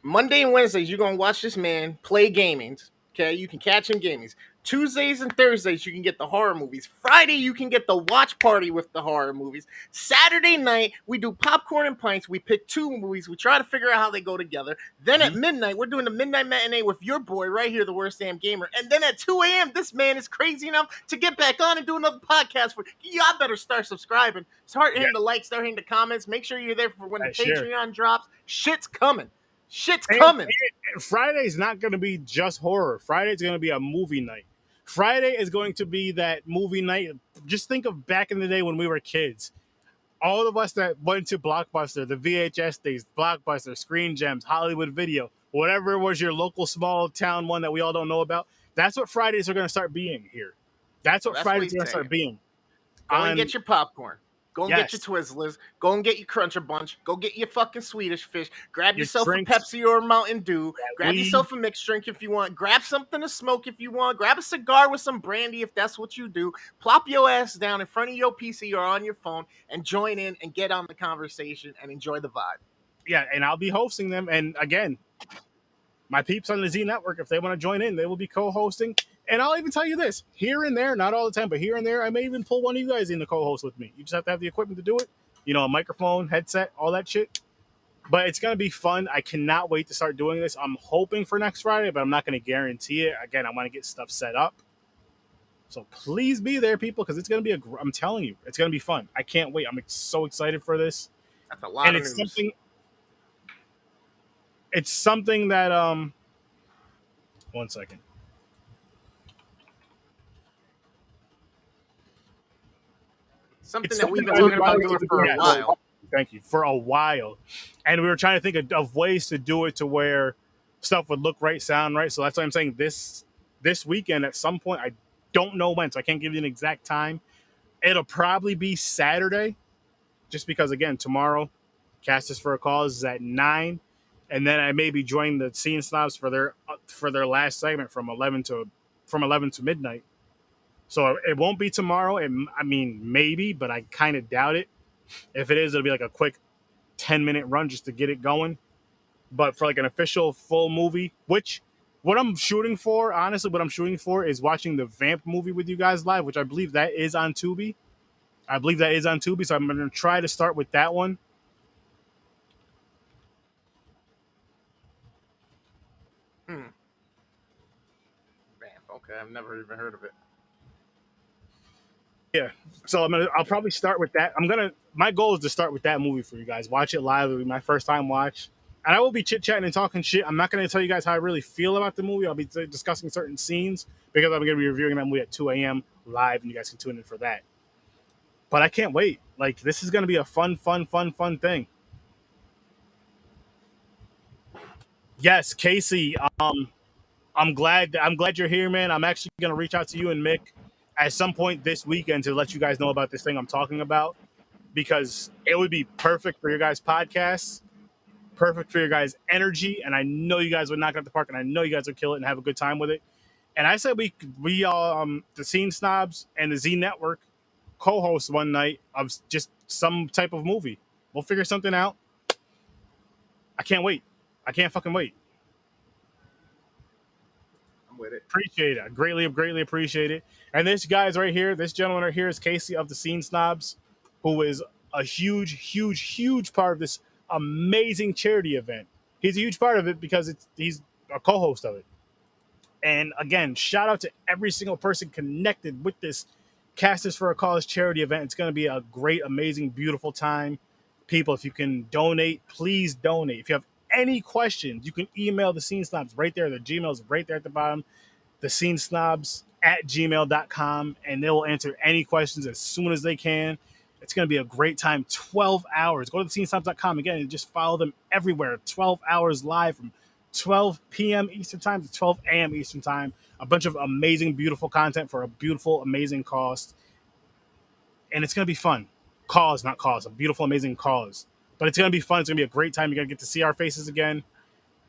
Monday and Wednesdays, you're going to watch this man play gamings. Okay, you can catch him gamings. Tuesdays and Thursdays, you can get the horror movies. Friday, you can get the watch party with the horror movies. Saturday night, we do popcorn and pints. We pick two movies. We try to figure out how they go together. Then at midnight, we're doing the midnight matinee with your boy right here, the Worst Damn Gamer. And then at 2 a.m., this man is crazy enough to get back on and do another podcast for you. Y'all better start subscribing. Start hitting the likes, start hitting the comments. Make sure you're there for when the Patreon drops. Shit's coming. Shit's coming. Friday's not going to be just horror. Friday's going to be a movie night. Friday is going to be that movie night. Just think of back in the day when we were kids. All of us that went to Blockbuster, the VHS days, Blockbuster, Screen Gems, Hollywood Video, whatever was your local small town one that we all don't know about, that's what Fridays are going to start being here. That's what Fridays are going to start being. Go and get your popcorn. Go and get your Twizzlers. Go and get your Cruncher Bunch. Go get your fucking Swedish Fish. Grab yourself a Pepsi or a Mountain Dew. Grab yourself a mixed drink if you want. Grab something to smoke if you want. Grab a cigar with some brandy if that's what you do. Plop your ass down in front of your PC or on your phone and join in and get on the conversation and enjoy the vibe. Yeah, and I'll be hosting them. And again, my peeps on the Z Network, if they want to join in, they will be co-hosting. And I'll even tell you this, here and there, not all the time, but here and there, I may even pull one of you guys in to co-host with me. You just have to have the equipment to do it. You know, a microphone, headset, all that shit. But it's going to be fun. I cannot wait to start doing this. I'm hoping for next Friday, but I'm not going to guarantee it. Again, I want to get stuff set up. So please be there, people, because it's going to be I'm telling you, it's going to be fun. I can't wait. I'm so excited for this. That's a lot of news. It's something that, one second. Something that we've been talking about doing for a while. Thank you. For a while. And we were trying to think of ways to do it to where stuff would look right, sound right. So that's why I'm saying this weekend at some point, I don't know when, so I can't give you an exact time. It'll probably be Saturday, just because, again, tomorrow, Cast Us for a Cause is at 9. And then I may be joining the Scene Snobs for their last segment from 11 to midnight. So it won't be tomorrow. I mean, maybe, but I kind of doubt it. If it is, it'll be like a quick 10-minute run just to get it going. But for like an official full movie, what I'm shooting for, honestly, is watching the Vamp movie with you guys live, which I believe that is on Tubi. I believe that is on Tubi, so I'm going to try to start with that one. Okay, I've never even heard of it. Yeah, so I'll probably start with that. My goal is to start with that movie for you guys. Watch it live. It'll be my first time watch, and I will be chit chatting and talking shit. I'm not going to tell you guys how I really feel about the movie. I'll be discussing certain scenes because I'm going to be reviewing that movie at 2 a.m. live, and you guys can tune in for that. But I can't wait. Like, this is going to be a fun thing. Yes, Casey. I'm glad you're here, man. I'm actually going to reach out to you and Mick at some point this weekend to let you guys know about this thing I'm talking about, because it would be perfect for your guys' podcasts, perfect for your guys' energy, and I know you guys would knock it out the park, and I know you guys would kill it and have a good time with it. And I said we all the Scene Snobs and the Z Network co-host one night of just some type of movie. We'll figure something out. I can't wait. I can't fucking wait. I'm with it. Appreciate it. I greatly appreciate it. And this guy's right here, this gentleman right here is Casey of the Scene Snobs, who is a huge part of this amazing charity event. He's a huge part of it because he's a co-host of it. And again, shout out to every single person connected with this Casters for a Cause charity event. It's going to be a great, amazing, beautiful time. People, if you can donate, please donate. If you have any questions, you can email the Scene Snobs right there. The Gmail's right there at the bottom. The Scene Snobs at gmail.com, and they will answer any questions as soon as they can. It's going to be a great time. 12 hours. Go to thescenesnobs.com again and just follow them everywhere. 12 hours live from 12 p.m. Eastern Time to 12 a.m. Eastern Time. A bunch of amazing, beautiful content for a beautiful, amazing cost. And it's going to be fun. Cause, not cause. A beautiful, amazing cause. But it's going to be fun. It's going to be a great time. You're going to get to see our faces again.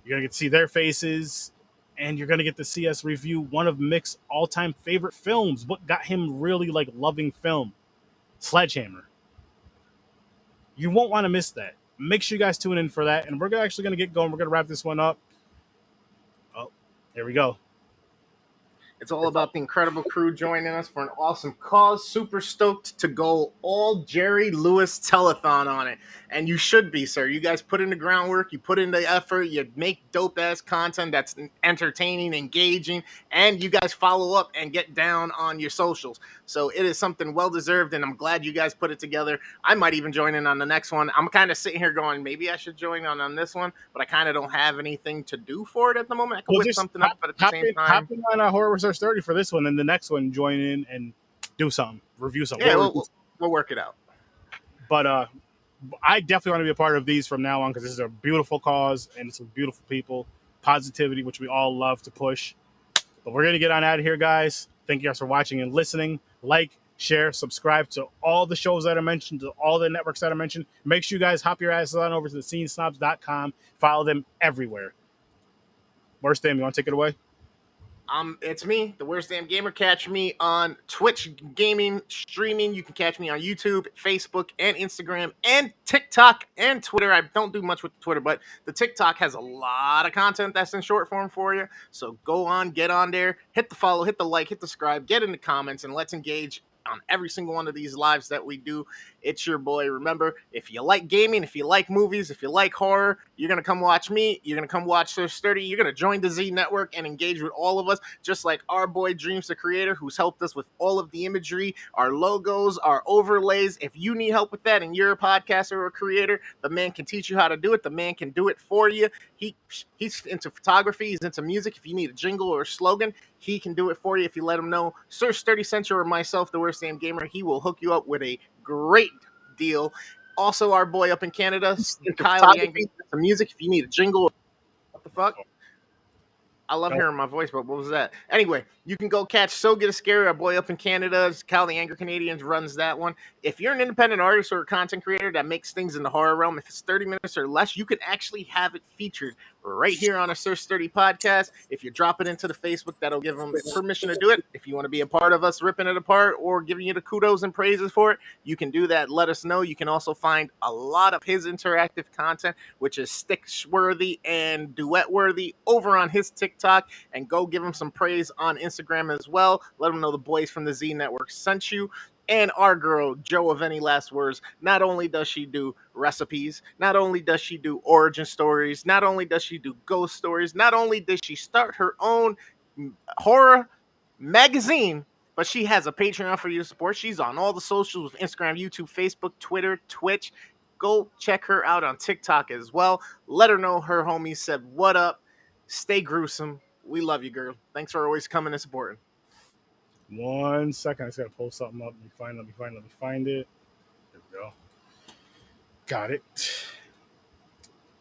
You're going to get to see their faces. And you're going to get to see us review one of Mick's all-time favorite films. What got him really, like, loving film? Sledgehammer. You won't want to miss that. Make sure you guys tune in for that. And we're actually going to get going. We're going to wrap this one up. Oh, here we go. It's all about the incredible crew joining us for an awesome cause. Super stoked to go all Jerry Lewis telethon on it. And you should be, sir. You guys put in the groundwork. You put in the effort. You make dope-ass content that's entertaining, engaging. And you guys follow up and get down on your socials. So it is something well-deserved, and I'm glad you guys put it together. I might even join in on the next one. I'm kind of sitting here going, maybe I should join on this one, but I kind of don't have anything to do for it at the moment. I can whip something up, but at the same time... Hop in on Horror with Sir Sturdy for this one, and the next one, join in and do something. Review something. Yeah, we'll work it out. But I definitely want to be a part of these from now on, because this is a beautiful cause, and it's some beautiful people. Positivity, which we all love to push. But we're going to get on out of here, guys. Thank you guys for watching and listening. Like, share, subscribe to all the shows that I mentioned, to all the networks that I mentioned. Make sure you guys hop your asses on over to thescenesnobs.com. Follow them everywhere. Worst Damn, you want to take it away? It's me, the Worst Damn Gamer. Catch me on Twitch gaming, streaming. You can catch me on YouTube, Facebook, and Instagram, and TikTok, and Twitter. I don't do much with Twitter, but the TikTok has a lot of content that's in short form for you. So go on, get on there, hit the follow, hit the like, hit the subscribe, get in the comments, and let's engage on every single one of these lives that we do. It's your boy. Remember, if you like gaming, if you like movies, if you like horror, you're going to come watch me. You're going to come watch Sir Sturdy. You're going to join the Z Network and engage with all of us, just like our boy Dreams the Creator, who's helped us with all of the imagery, our logos, our overlays. If you need help with that and you're a podcaster or a creator, the man can teach you how to do it. The man can do it for you. He's into photography. He's into music. If you need a jingle or a slogan, he can do it for you if you let him know. Sir Sturdy Central or myself, the Worst Damn Gamer, he will hook you up with a great deal. Also, our boy up in Canada, Kyle, the Angry Music. If you need a jingle, what the fuck? I love hearing my voice, but what was that? Anyway, you can go catch So Get a Scary, our boy up in Canada. Cal the Angry Canadians runs that one. If you're an independent artist or a content creator that makes things in the horror realm, if it's 30 minutes or less, you can actually have it featured right here on a Sir Sturdy podcast. If you drop it into the Facebook, that'll give them permission to do it. If you want to be a part of us ripping it apart or giving you the kudos and praises for it, you can do that. Let us know. You can also find a lot of his interactive content, which is stick-worthy and duet-worthy, over on his TikTok, and go give him some praise on Instagram as well. Let him know the boys from the Z Network sent you. And our girl, Joe of Any Last Words, not only does she do recipes, not only does she do origin stories, not only does she do ghost stories, not only does she start her own horror magazine, but she has a Patreon for your support. She's on all the socials with Instagram, YouTube, Facebook, Twitter, Twitch. Go check her out on TikTok as well. Let her know her homies said what up. Stay gruesome. We love you, girl. Thanks for always coming and supporting. 1 second. I just gotta pull something up. Let me find it. There we go. Got it.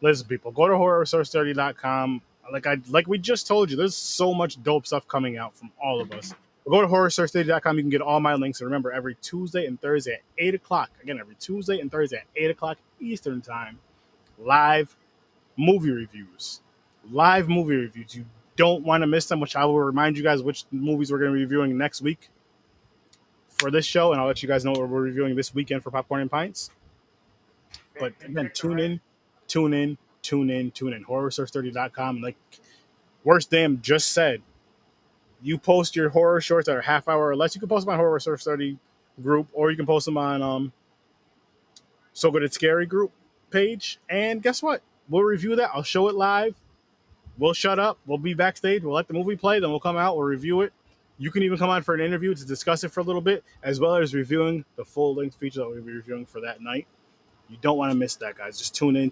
Listen, people, go to horrorsource30.com. Like we just told you, there's so much dope stuff coming out from all of us. Go to horrorsource30.com. You can get all my links. And remember, every Tuesday and Thursday at 8 o'clock. Again, every Tuesday and Thursday at 8 o'clock Eastern Time. Live movie reviews. You don't want to miss them, which I will remind you guys which movies we're going to be reviewing next week for this show. And I'll let you guys know what we're reviewing this weekend for Popcorn and Pints. But again, tune in. HorrorSource30.com. Like Worst Damn just said, you post your horror shorts that are half hour or less. You can post them on Horror Source 30 group, or you can post them on So Good It's Scary group page. And guess what? We'll review that. I'll show it live. We'll shut up. We'll be backstage. We'll let the movie play. Then we'll come out. We'll review it. You can even come on for an interview to discuss it for a little bit, as well as reviewing the full-length feature that we'll be reviewing for that night. You don't want to miss that, guys. Just tune in.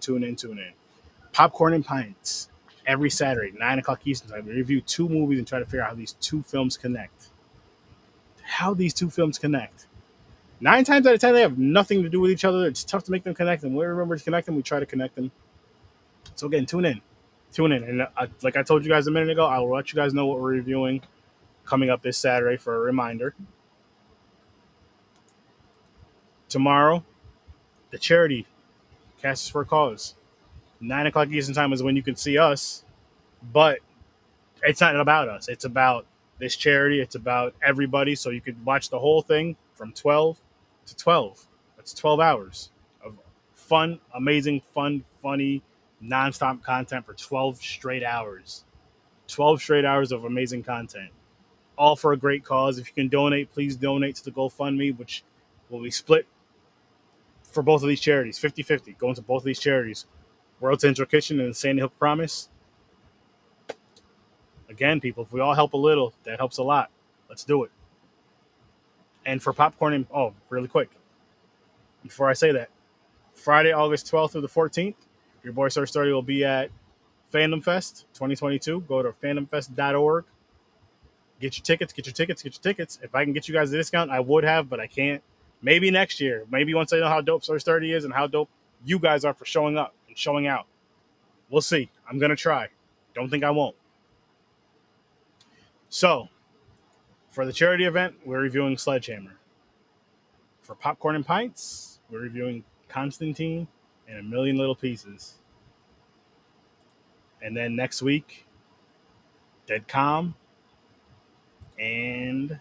Popcorn and Pints. Every Saturday, 9 o'clock Eastern Time. We review 2 movies and try to figure out how these 2 films connect. 9 times out of 10, they have nothing to do with each other. It's tough to make them connect. And when we remember to connect them, we try to connect them. So again, tune in. And like I told you guys a minute ago, I will let you guys know what we're reviewing coming up this Saturday for a reminder. Tomorrow, the charity Cast for a Cause. 9 o'clock Eastern Time is when you can see us. But it's not about us. It's about this charity. It's about everybody. So you could watch the whole thing from 12 to 12. That's 12 hours of fun, amazing, funny, nonstop content for 12 straight hours. 12 straight hours of amazing content. All for a great cause. If you can donate, please donate to the GoFundMe, which will be split for both of these charities. 50-50 going to both of these charities. World Central Kitchen and Sandy Hook Promise. Again, people, if we all help a little, that helps a lot. Let's do it. And for popcorn and really quick, before I say that, Friday, August 12th through the 14th, your boy Sir Sturdy will be at Fandom Fest 2022. Go to fandomfest.org. Get your tickets. If I can get you guys a discount, I would have, but I can't. Maybe next year. Maybe once I know how dope Sir Sturdy is and how dope you guys are for showing up and showing out. We'll see. I'm going to try. Don't think I won't. So, for the charity event, we're reviewing Sledgehammer. For Popcorn and Pints, we're reviewing Constantine and A Million Little Pieces. And then next week, Dead Calm and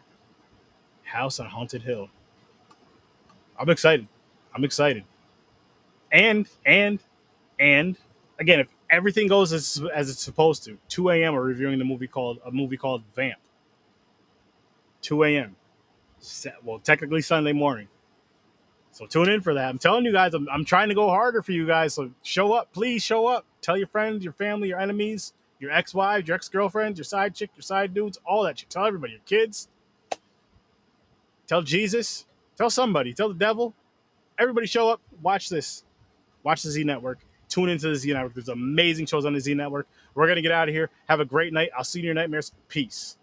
House on Haunted Hill. I'm excited. And again, if everything goes as it's supposed to, 2 a.m. we're reviewing a movie called Vamp. 2 a.m. Well, technically Sunday morning. So tune in for that. I'm telling you guys, I'm trying to go harder for you guys. So show up. Please show up. Tell your friends, your family, your enemies, your ex-wives, your ex-girlfriends, your side chick, your side dudes, all that shit. Tell everybody, your kids. Tell Jesus. Tell somebody. Tell the devil. Everybody show up. Watch this. Watch the Z Network. Tune into the Z Network. There's amazing shows on the Z Network. We're going to get out of here. Have a great night. I'll see you in your nightmares. Peace.